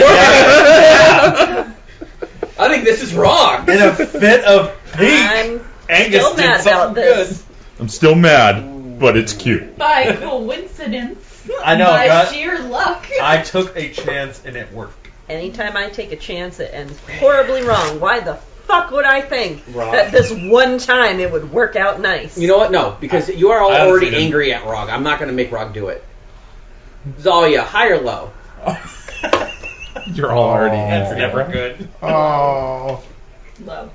I think this is wrong. In a fit of pique, I'm Angus still did mad something about this. good. I'm still mad, but it's cute. By coincidence. I know, By God. sheer luck. I took a chance and it worked. Anytime I take a chance, it ends horribly wrong. Why the fuck would I think Rob. that this one time it would work out nice? You know what? No, because you are all I already honestly angry at Rog. I'm not going to make Rog do it. Zalia, high or low? You're all already That's in. never good. Oh. Low.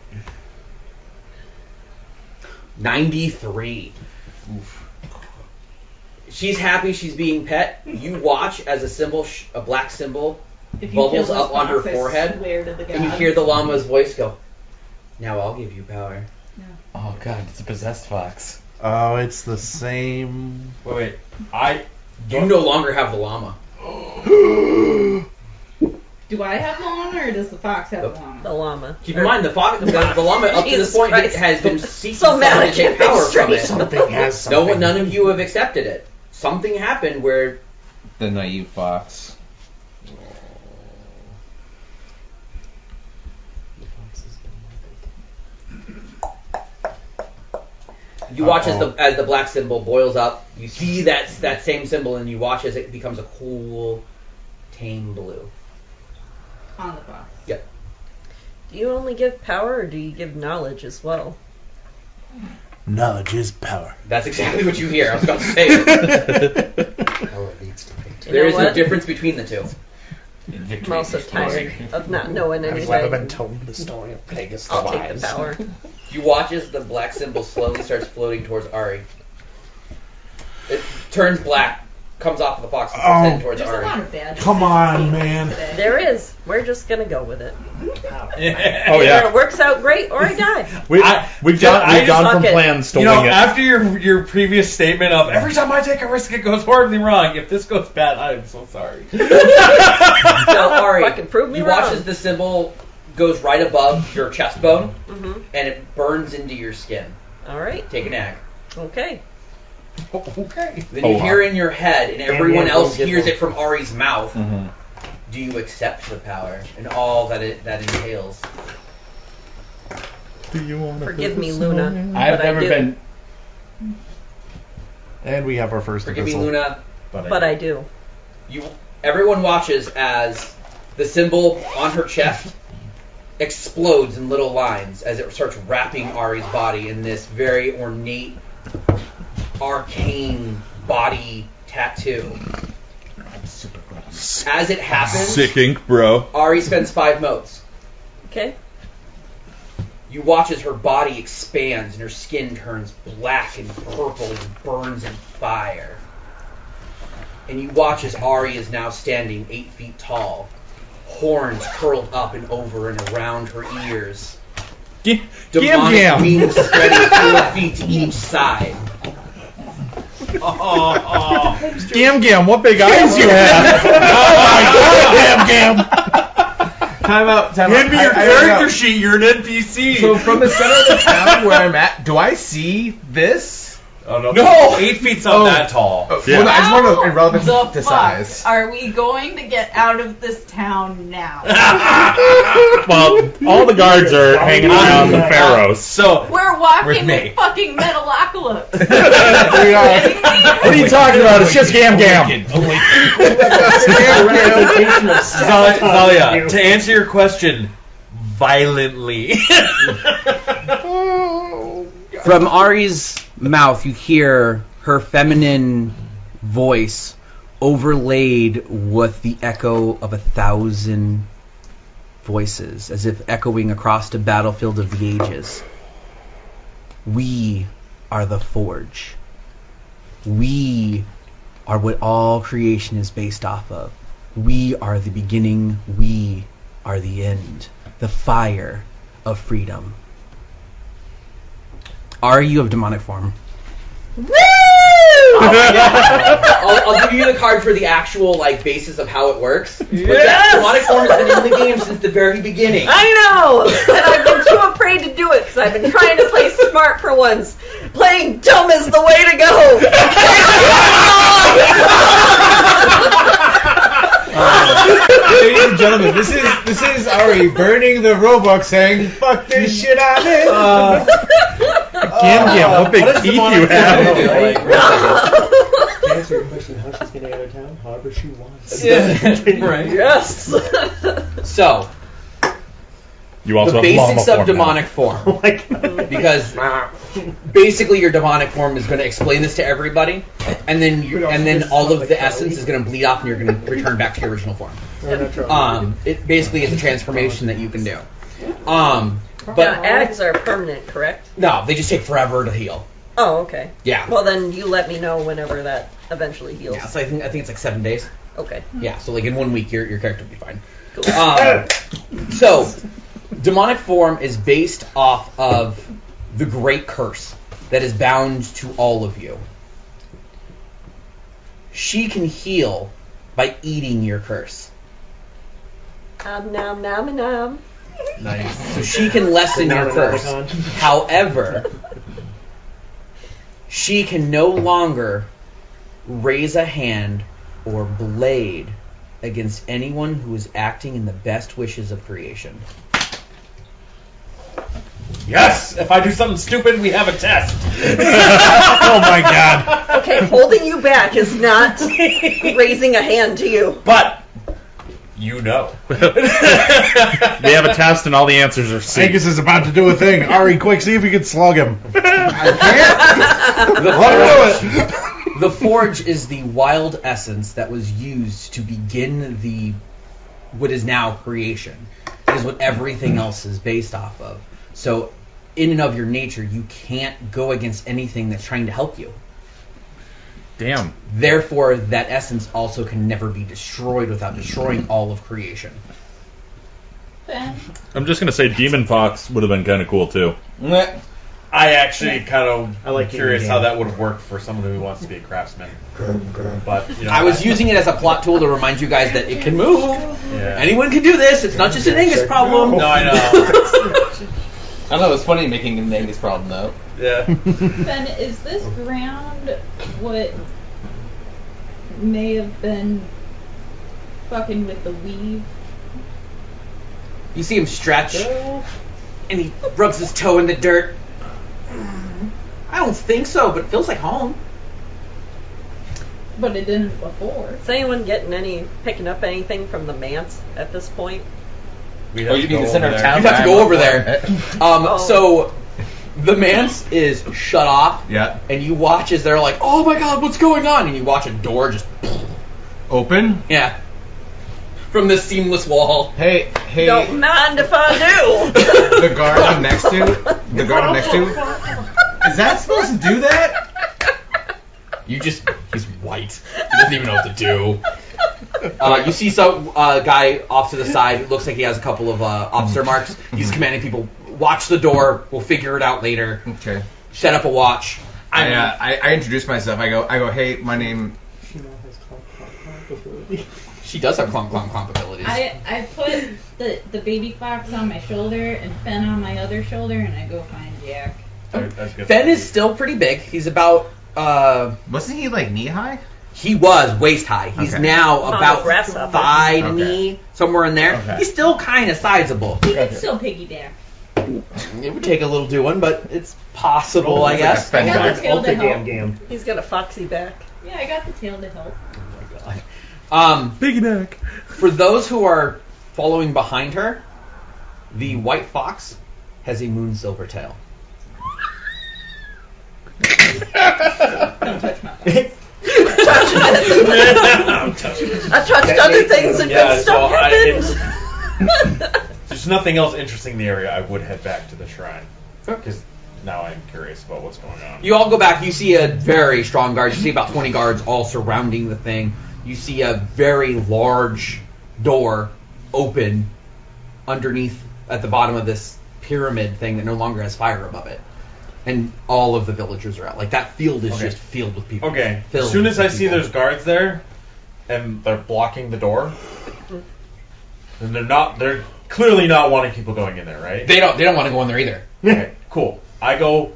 93. She's happy she's being pet. You watch as a symbol, a black symbol, If you bubbles kill this up on her fox, I forehead, swear to the and you gods. hear the llama's voice go, "Now I'll give you power." Oh god, it's a possessed fox. Oh, it's the same. Wait. You no longer have the llama. Do I have the llama or does the fox have the llama? The llama. Keep in mind, the llama up to this Jesus point Christ. has been seeking So mad someone I to take can't think power from straight. it. Something has something. None of you have accepted it. Something happened where The naive fox. you watch as the black symbol boils up. You see that same symbol, and you watch as it becomes a cool, tame blue. On the fox. Yep. Do you only give power or do you give knowledge as well? Knowledge is power. That's exactly what you hear. I was about to say it. Oh, it needs to be. There is no what? difference between the two. I'm also tired of not knowing Have you ever anything. been told the story of Pegasus the I'll take Wise? the power. You watch as the black symbol slowly starts floating towards Ari. It turns black, comes off of the fox, and starts heading towards There's a lot Ari. of bad Come on, man. today. There is. We're just gonna go with it. Oh Either yeah, it works out great or I die. we've gone just from fuck it. plans to You know, wing it. after your previous statement of every time I take a risk it goes horribly wrong, if this goes bad, I am so sorry. So Ari, Fucking prove me you watch wrong. as the symbol goes right above your chest bone, Mhm. and it burns into your skin. All right. Take an ag. Okay. Okay. Then you Oh, hear wow. in your head, and everyone yeah, else don't give hears up. it from Ari's mouth. Mm-hmm. Do you accept the power and all that that entails? Do you want to Forgive me, Luna. I've But I never do. been. And we have our first Forgive me, epistle. Luna. But I do. Everyone watches as the symbol on her chest explodes in little lines as it starts wrapping Ari's body in this very ornate, arcane body tattoo. As it happens, Sick ink, bro. Ari spends 5 motes. Okay. You watch as her body expands and her skin turns black and purple and burns in fire. And you watch as Ari is now standing 8 feet tall, horns curled up and over and around her ears. Demonic Gam. wings spreading 4 feet to each side. Gam Gam, what big eyes you have! Oh my god, Gam Gam! Time out. Hand me your I don't character know. sheet. You're an NPC. So from the center of the town where I'm at, do I see this? oh no, No! 8 feet's not that tall. Yeah. Well, I just want to know in How relevance the to fuck size. are we going to get out of this town now? Well, all the guards are hanging around the Pharaohs. So We're walking With me. with fucking Metalocalypse. We are. Kidding me? What are you talking about? It's just Gam Gam. Zalia, to answer your question, violently. From Ari's mouth, you hear her feminine voice overlaid with the echo of 1,000 voices, as if echoing across a battlefield of the ages. We are the Forge. We are what all creation is based off of. We are the beginning. We are the end. The fire of freedom. Are you of demonic form? I'll give you the card for the actual basis of how it works. But that demonic form has been in the game since the very beginning. I know! And I've been too afraid to do it because I've been trying to play smart for once. Playing dumb is the way to go! Ladies and gentlemen, this is Ari burning the Robux saying, "Fuck this shit, I'm in." Gam Gam, what big teeth you have. To answer your question, how she's getting out of town, however she wants. right. Yes! So, You also the have llama basics of form demonic form. Because basically your demonic form is going to explain this to everybody, and then all of the essence is going to bleed off, and you're going to return back to your original form. It basically is a transformation that you can do. But ads are permanent, correct? No, they just take forever to heal. Oh, okay. Yeah. Well, then you let me know whenever that eventually heals. Yeah, so I think it's like 7 days. Okay. Yeah, so like in 1 week, your character will be fine. Cool. So, demonic form is based off of the great curse that is bound to all of you. She can heal by eating your curse. Nom nom nom. Nice. So she can lessen your curse. However, she can no longer raise a hand or blade against anyone who is acting in the best wishes of creation. Yes! If I do something stupid, we have a test. Oh my god. Okay, holding you back is not raising a hand to you. But you know. They have a test and all the answers are C. Angus is about to do a thing. Ari, quick, see if you can slug him. The forge is the wild essence that was used to begin what is now creation. It is what everything else is based off of. So, in and of your nature, you can't go against anything that's trying to help you. Damn. Therefore, that essence also can never be destroyed without destroying all of creation. Ben? I'm just gonna say Demon Fox would have been kind of cool too. I actually kind of I like curious the how game. that would have worked for someone who wants to be a craftsman. But you know, I was using it as a plot tool to remind you guys that it can move. Yeah. Anyone can do this. It's not just an Angus problem. No, I know. I don't know. It's funny making an Angus problem though. Yeah. Ben, is this ground what may have been fucking with the weave? You see him stretch, and he rubs his toe in the dirt. I don't think so, but it feels like home. But it didn't before. Is anyone picking up anything from the manse at this point? We Oh, you mean the center of town? You'd have to go over there. Oh. So the manse is shut off, Yeah. and you watch as they're like, "Oh my god, what's going on?" And you watch a door just, Open? yeah, from this seamless wall. Hey. Don't mind if I do. The guard I'm next to? Is that supposed to do that? He's white. He doesn't even know what to do. You see some guy off to the side. It looks like he has a couple of officer marks. He's commanding people, watch the door. We'll figure it out later. Okay. Set up a watch. I introduce myself. I go, hey, my name. She now has clomp ability. She does have clomp abilities. I put the baby fox on my shoulder and Fen on my other shoulder, and I go find Jack. That's good. Fen is still pretty big. He's about Wasn't he like knee high? he was waist high. He's Okay. now Not a about grasshopper. thigh Okay. knee, somewhere in there. Okay. He's still kind of sizable. He can still piggyback. It would take a little doing, but it's possible, I guess. Like a I got the fender. tail to help. Gam. He's got a foxy back. Yeah, I got the tail to help. Piggyback. For those who are following behind her, the white fox has a moon silver tail. I've touched other things and Yeah, good so stuff happened. if there's nothing else interesting in the area, I would head back to the shrine. Because now I'm curious about what's going on. You all go back. You see a very strong guard. You see about 20 guards all surrounding the thing. You see a very large door open underneath at the bottom of this pyramid thing that no longer has fire above it. And all of the villagers are out. Like, that field is just filled with people. Okay, Filled as soon as with I see people. there's guards there, and they're blocking the door, then they're clearly not wanting people going in there, right? They don't want to go in there either. Okay, cool. I go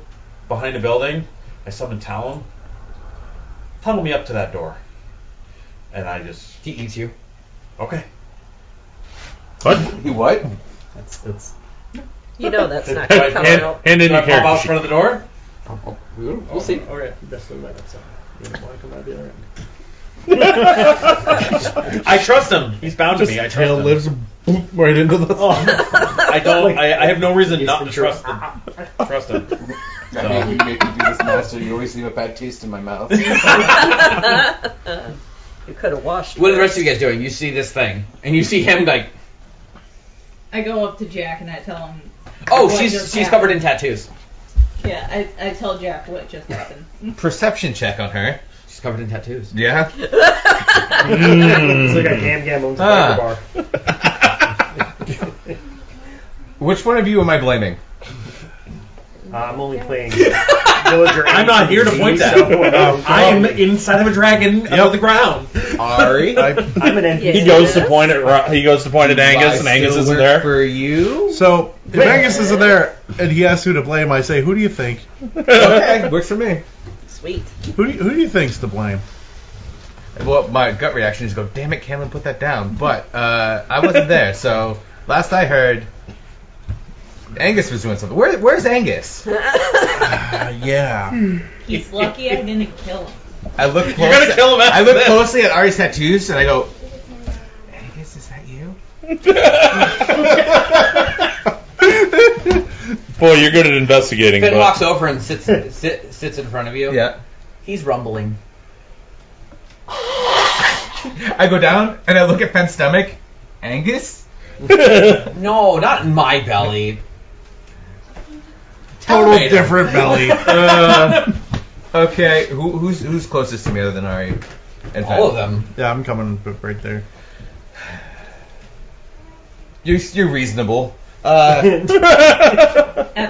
behind a building, I summon Talon, tunnel me up to that door. And I just... He eats you. Okay. What? He what? That's You know that's not Do going I to come Hand, out. hand in Do your I pop out character in front of the door? We'll see. Okay. that's the right side. You don't want to come out the other end. I trust him. He's bound to me. I trust Tail him. lives Right into the. I don't. I have no reason not to trust him. I hate you make me do this, Master. You always leave a bad taste in my mouth. You could have washed. What are the rest of you guys doing? You see this thing, and you see him like, I go up to Jack and I tell him. oh, what she's just covered in happened. tattoos. Yeah, I tell Jack what just happened. Perception check on her. She's covered in tattoos. Yeah. It's like a Gam owns a Ah. bar. Which one of you am I blaming? I'm only playing villager. I'm not here to point that. I am inside of a dragon above the ground. Ari. I'm an NPC. He goes to point at Angus, and Angus isn't there. For you. So if Angus isn't there, and he asks who to blame, I say, "Who do you think? Okay, works for me. Sweet. Who do you think's to blame?" Well, my gut reaction is go, damn it, Cameron, put that down. But I wasn't there, so last I heard, Angus was doing something. Where's Angus? Yeah. He's lucky I didn't kill him. I look close. You're gonna kill him after I look this. closely at Ari's tattoos, and I go, Angus, is that you? Boy, you're good at investigating. Finn but- walks over and sits in front of you. Yeah. He's rumbling. I go down, and I look at Fenn's stomach. Angus? No, not in my belly. Total different belly. Okay, who's closest to me other than Ari? And All of them. Yeah, I'm coming right there. You're reasonable. At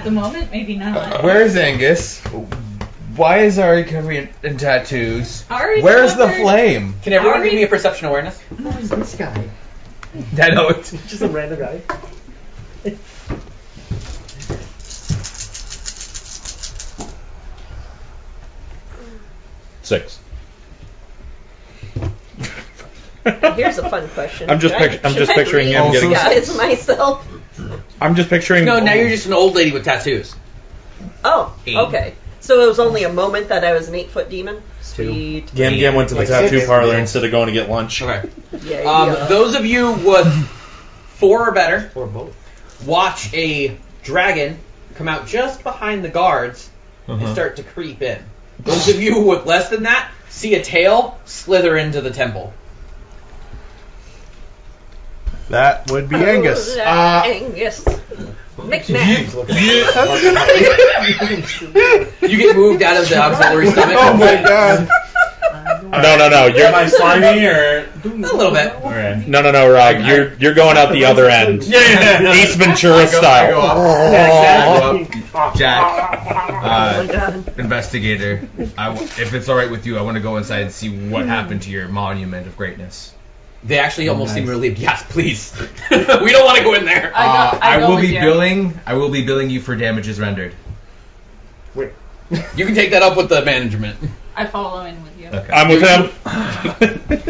the moment, maybe not. Where's Angus? Why is Ari covered in tattoos? Ari's Where's the covered- flame? Can everyone Ari- give me a perception awareness? No, it's this guy. I know it's Just a random guy. Six. Here's a fun question. I'm just Should I- pic- I'm should just I picturing read him these getting- guys myself. I'm just picturing. No, now you're just an old lady with tattoos. Oh, okay. So it was only a moment that I was an 8-foot demon. Sweet. Gam went to the Like tattoo six. parlor instead of going to get lunch. Okay. Yeah. Those of you with 4 or better Or both. watch a dragon come out just behind the guards and start to creep in. Those of you with less than that see a tail slither into the temple. That would be Angus. Angus. Knick-knack. You get moved out of the auxiliary stomach. Oh my god. No. You're Am I slimy or? A little bit. Alright. No, Rob. You're going out the other end. Yeah. Ace Ventura I style. go up. Jack, God. investigator. If it's all right with you, I want to go inside and see what happened to your monument of greatness. They actually almost seem relieved. Yes, please. We don't want to go in there. I go will with be Jerry. billing. I will be billing you for damages rendered. Wait. You can take that up with the management. I follow in with you. Okay. I'm with him.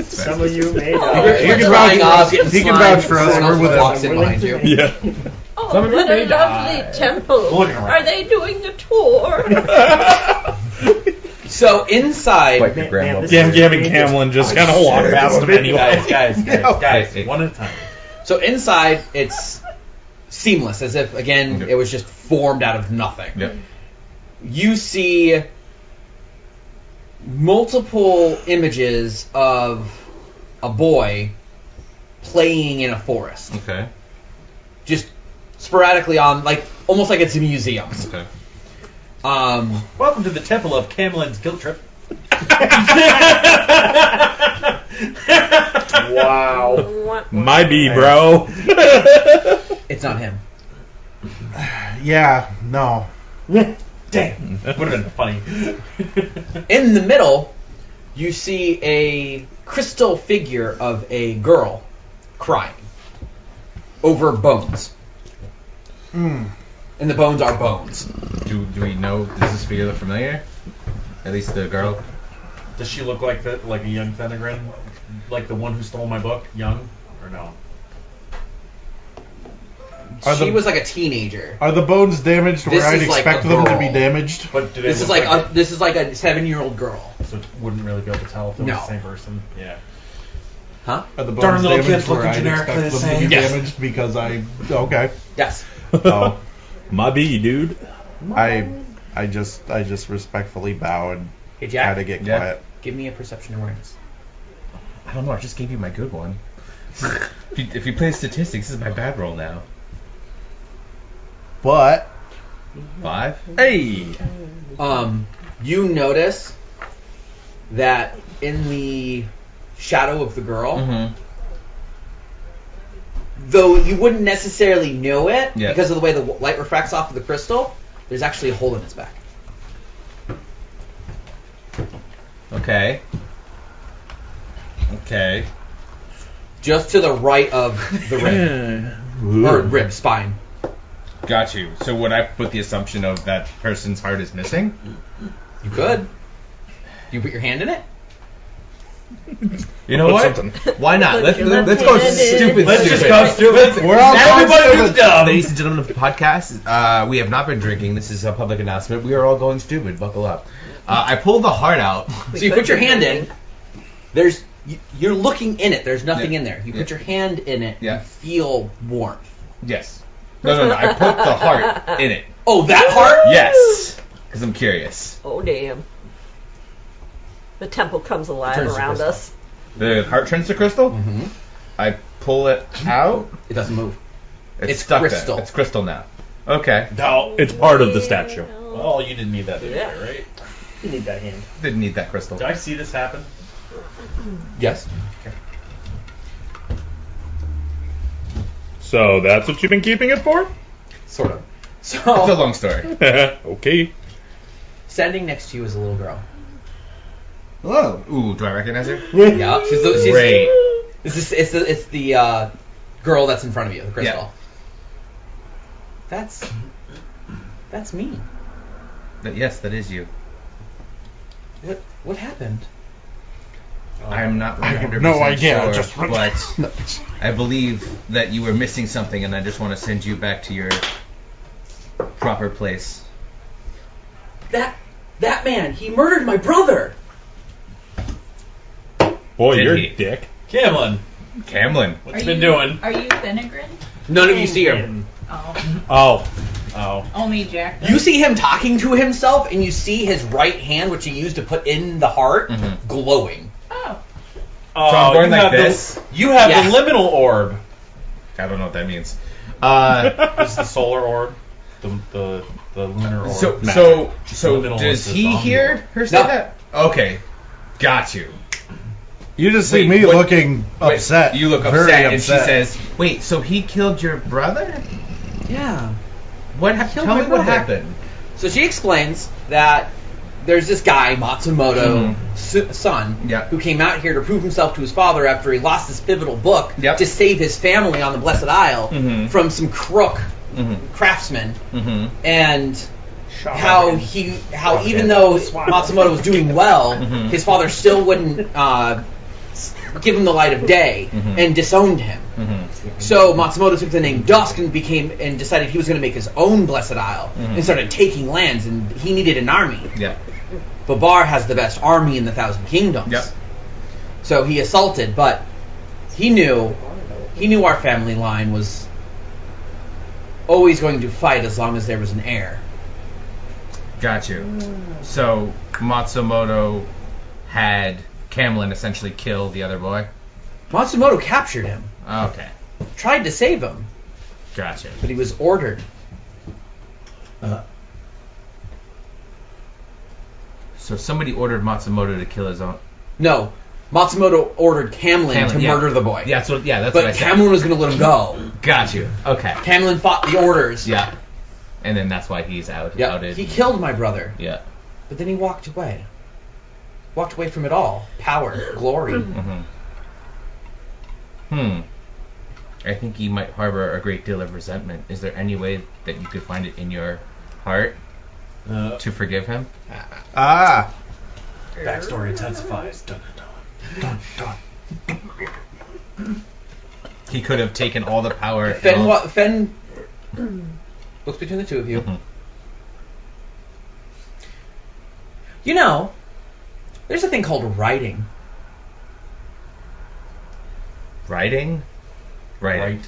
Some of you may You die. can Flying vouch off, for getting us. He can slimed, vouch for us. someone We're with else walks him. in behind you. Yeah. Oh, Some of you what may a die. lovely temple. Looking around. Are they doing a tour? So inside, Wipe your grandma. this Gam is- and Camlin just kind of walk past him anyway. Guys, one at a time. So inside, it's seamless, as if again Yep. it was just formed out of nothing. Yep. You see multiple images of a boy playing in a forest, Okay. just sporadically on, like almost like it's a museum. Okay. Welcome to the Temple of Camelin's Guilt Trip. Wow. My B, bro. It's not him. Yeah, no. Damn, that would have been funny. In the middle, you see a crystal figure of a girl crying over bones. And the bones are bones. Do we know? Does this figure look familiar? At least the girl. Does she look like a young Thennegrin? Like the one who stole my book, young? Or no? She was like a teenager. Are the bones damaged where This I'd is like expect a them to girl. be damaged? But do they This is look like a 7-year-old girl. so it wouldn't really be able to tell if it was No. the same person. Yeah. Huh? Are the bonus Darn little damage kids where looking I'd generically expect the them to same. be Yes. damaged because I... Okay. Yes. Oh. My B, dude. I just respectfully bow and Hey, try Jack, to get Yeah. quiet. give me a perception awareness. I don't know. I just gave you my good one. If you play statistics, this is my bad roll now. But 5. Hey. You notice that in the shadow of the girl, Mm-hmm. though you wouldn't necessarily know it Yeah. because of the way the light refracts off of the crystal, there's actually a hole in its back. Okay. Okay. Just to the right of the rib. Or rib, spine. Got you. So would I put the assumption of that person's heart is missing? You could. You put your hand in it? You know what? Why not? Let's go Left-handed. stupid. Let's just stupid. go stupid. we're all Everybody going was stupid. dumb. Ladies and gentlemen of the podcast, we have not been drinking. This is a public announcement. We are all going stupid. Buckle up. I pulled the heart out. So you put your hand in. You're looking in it. There's nothing in there. You put your hand in it. Yeah. You feel warmth. Yes. No. I put the heart in it. Oh, that heart? Yes. Because I'm curious. Oh, damn. The temple comes alive Turns to around crystal. us. The heart turns to crystal. Mm-hmm. I pull it out. It doesn't move. It's It's stuck crystal. there. It's crystal now. Okay. No. It's part of the statue. Well, you didn't need that anyway, Yeah. right? You need that hand. Didn't need that crystal. Did I see this happen? Yes. So that's what you've been keeping it for? Sort of. It's a So, long story. Okay. standing next to you is a little girl. Hello. Ooh, do I recognize her? Yeah. She's Great. It's the girl that's in front of you, the crystal. Yeah. That's me. Yes, that is you. What happened? I'm not I have 100% no idea, sure, just- but I believe that you were missing something, and I just want to send you back to your proper place. That man, he murdered my brother. Boy, Did you're he? a dick. Camlin, Camlin. what's he been doing? Are you Finnegan? None of you see him. Oh, Oh. only Jack. You see him talking to himself, and you see his right hand, which he used to put in the heart, Mhm. glowing. Oh, So I'm going you like have this. You have Yeah. the liminal orb. I don't know what that means. This is the solar orb. The lunar orb. So Liminal does is he the hear her say No. that? Okay, got you. you just see Wait, me what- looking Wait, upset. You look very upset, and she upset. says, "Wait, so he killed your brother? Yeah. What? killed Tell my me what brother." happened." So she explains that there's this guy, Matsumoto son, Yeah. who came out here to prove himself to his father after he lost this pivotal book Yep. to save his family on the Blessed Isle Mhm. from some crook Mm-hmm. craftsman, Mm-hmm. and Shot how him. even though Swat. Matsumoto was doing well, Mhm. his father still wouldn't give him the light of day Mhm. and disowned him. Mm-hmm. So Matsumoto took the name Dusk and decided he was going to make his own Blessed Isle Mhm. and started taking lands, and he needed an army. Yeah. Babar has the best army in the Thousand Kingdoms. Yep. So he assaulted, but he knew our family line was always going to fight as long as there was an heir. Got you. So Matsumoto had Camlin essentially kill the other boy. Matsumoto captured him, Okay. tried to save him, Gotcha. but he was ordered. So somebody ordered Matsumoto to kill his own. No, Matsumoto ordered Camlin to yeah. murder the boy. Yeah, that's what I But said. Camlin was going to let him go. Got you. Okay. Camlin fought the orders. Yeah. And then that's why he's Yeah, outed. he killed my brother, Yeah. but then he walked away. Walked away from it all. Power, glory. Mm-hmm. I think he might harbor a great deal of resentment. Is there any way that you could find it in your heart to forgive him? Backstory intensifies. Dun, dun, dun. He could have taken all the power. and Fen, all- Fen looks between the two of you. Mhm. You know, there's a thing called writing. Riding? Right.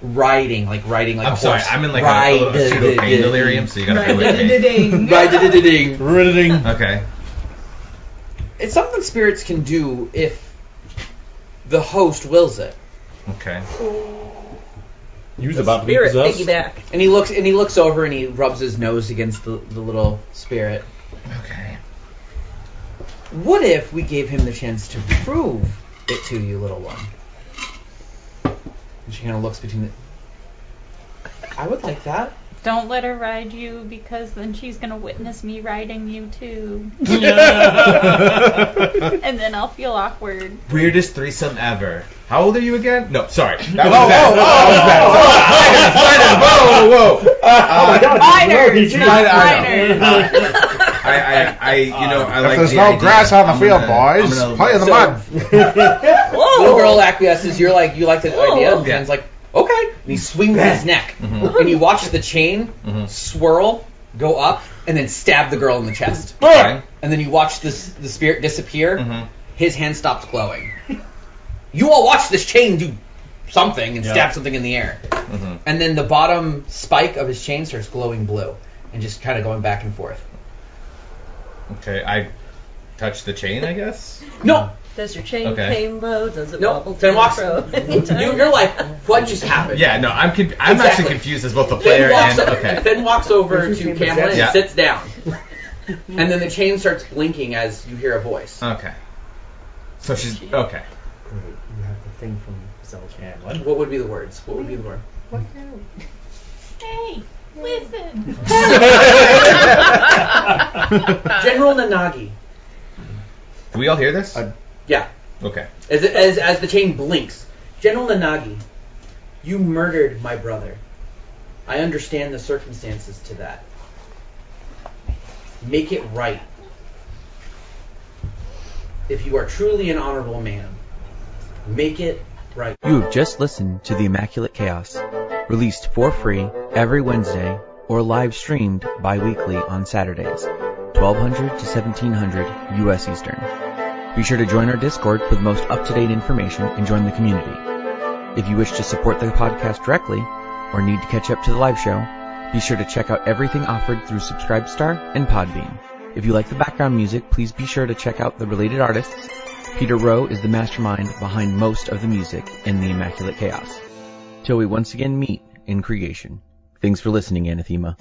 Riding like I'm a sorry, horse. I'm in like a little pseudo pain delirium, so you gotta bear with me. Riding. Okay. It's something spirits can do if the host wills it. Okay. He was about to be Spirit possessed. piggyback. And he looks over and he rubs his nose against the little spirit. Okay. What if we gave him the chance to prove it to you, little one? And she kind of looks between the... I would like that. Don't let her ride you because then she's going to witness me riding you too. And then I'll feel awkward. Weirdest threesome ever. How old are you again? No, sorry. That was bad. Whoa. I like there's the no idea. grass on the I'm field, gonna- boys. I'm gonna- Play in the So- mud. Little girl acquiesces. You like the idea? And Yeah. Dan's like, okay. And he swings his neck. Mhm. And you watch the chain Mhm. swirl, go up, and then stab the girl in the chest. Okay. And then you watch the spirit disappear. Mhm. His hand stops glowing. You all watch this chain do something and stab something in the air. Mhm. And then the bottom spike of his chain starts glowing blue and just kind of going back and forth. Okay, I touch the chain, I guess? No. Does your chain Okay. pain low? Does it No. wobble Then to walks. and fro? You're like, what just happened? Yeah, no, I'm Exactly. actually confused as both the player and... Okay. Finn walks over to Camlin Yeah. and sits down. And then the chain starts blinking as you hear a voice. Okay. So she's... Okay. You have the thing from Zelda. What would be the words? What would be the word? Hey, listen. General Nanagi. Do we all hear this? Yeah. Okay. As the chain blinks. General Nanagi, you murdered my brother. I understand the circumstances to that. Make it right. If you are truly an honorable man, make it right. You have just listened to The Immaculate Chaos, released for free every Wednesday or live streamed bi-weekly on Saturdays, 1200 to 1700 U.S. Eastern. Be sure to join our Discord for the most up-to-date information and join the community. If you wish to support the podcast directly or need to catch up to the live show, be sure to check out everything offered through Subscribestar and Podbean. If you like the background music, please be sure to check out the related artists. Peter Rowe is the mastermind behind most of the music in The Immaculate Chaos. Till we once again meet in creation. Thanks for listening, Anathema.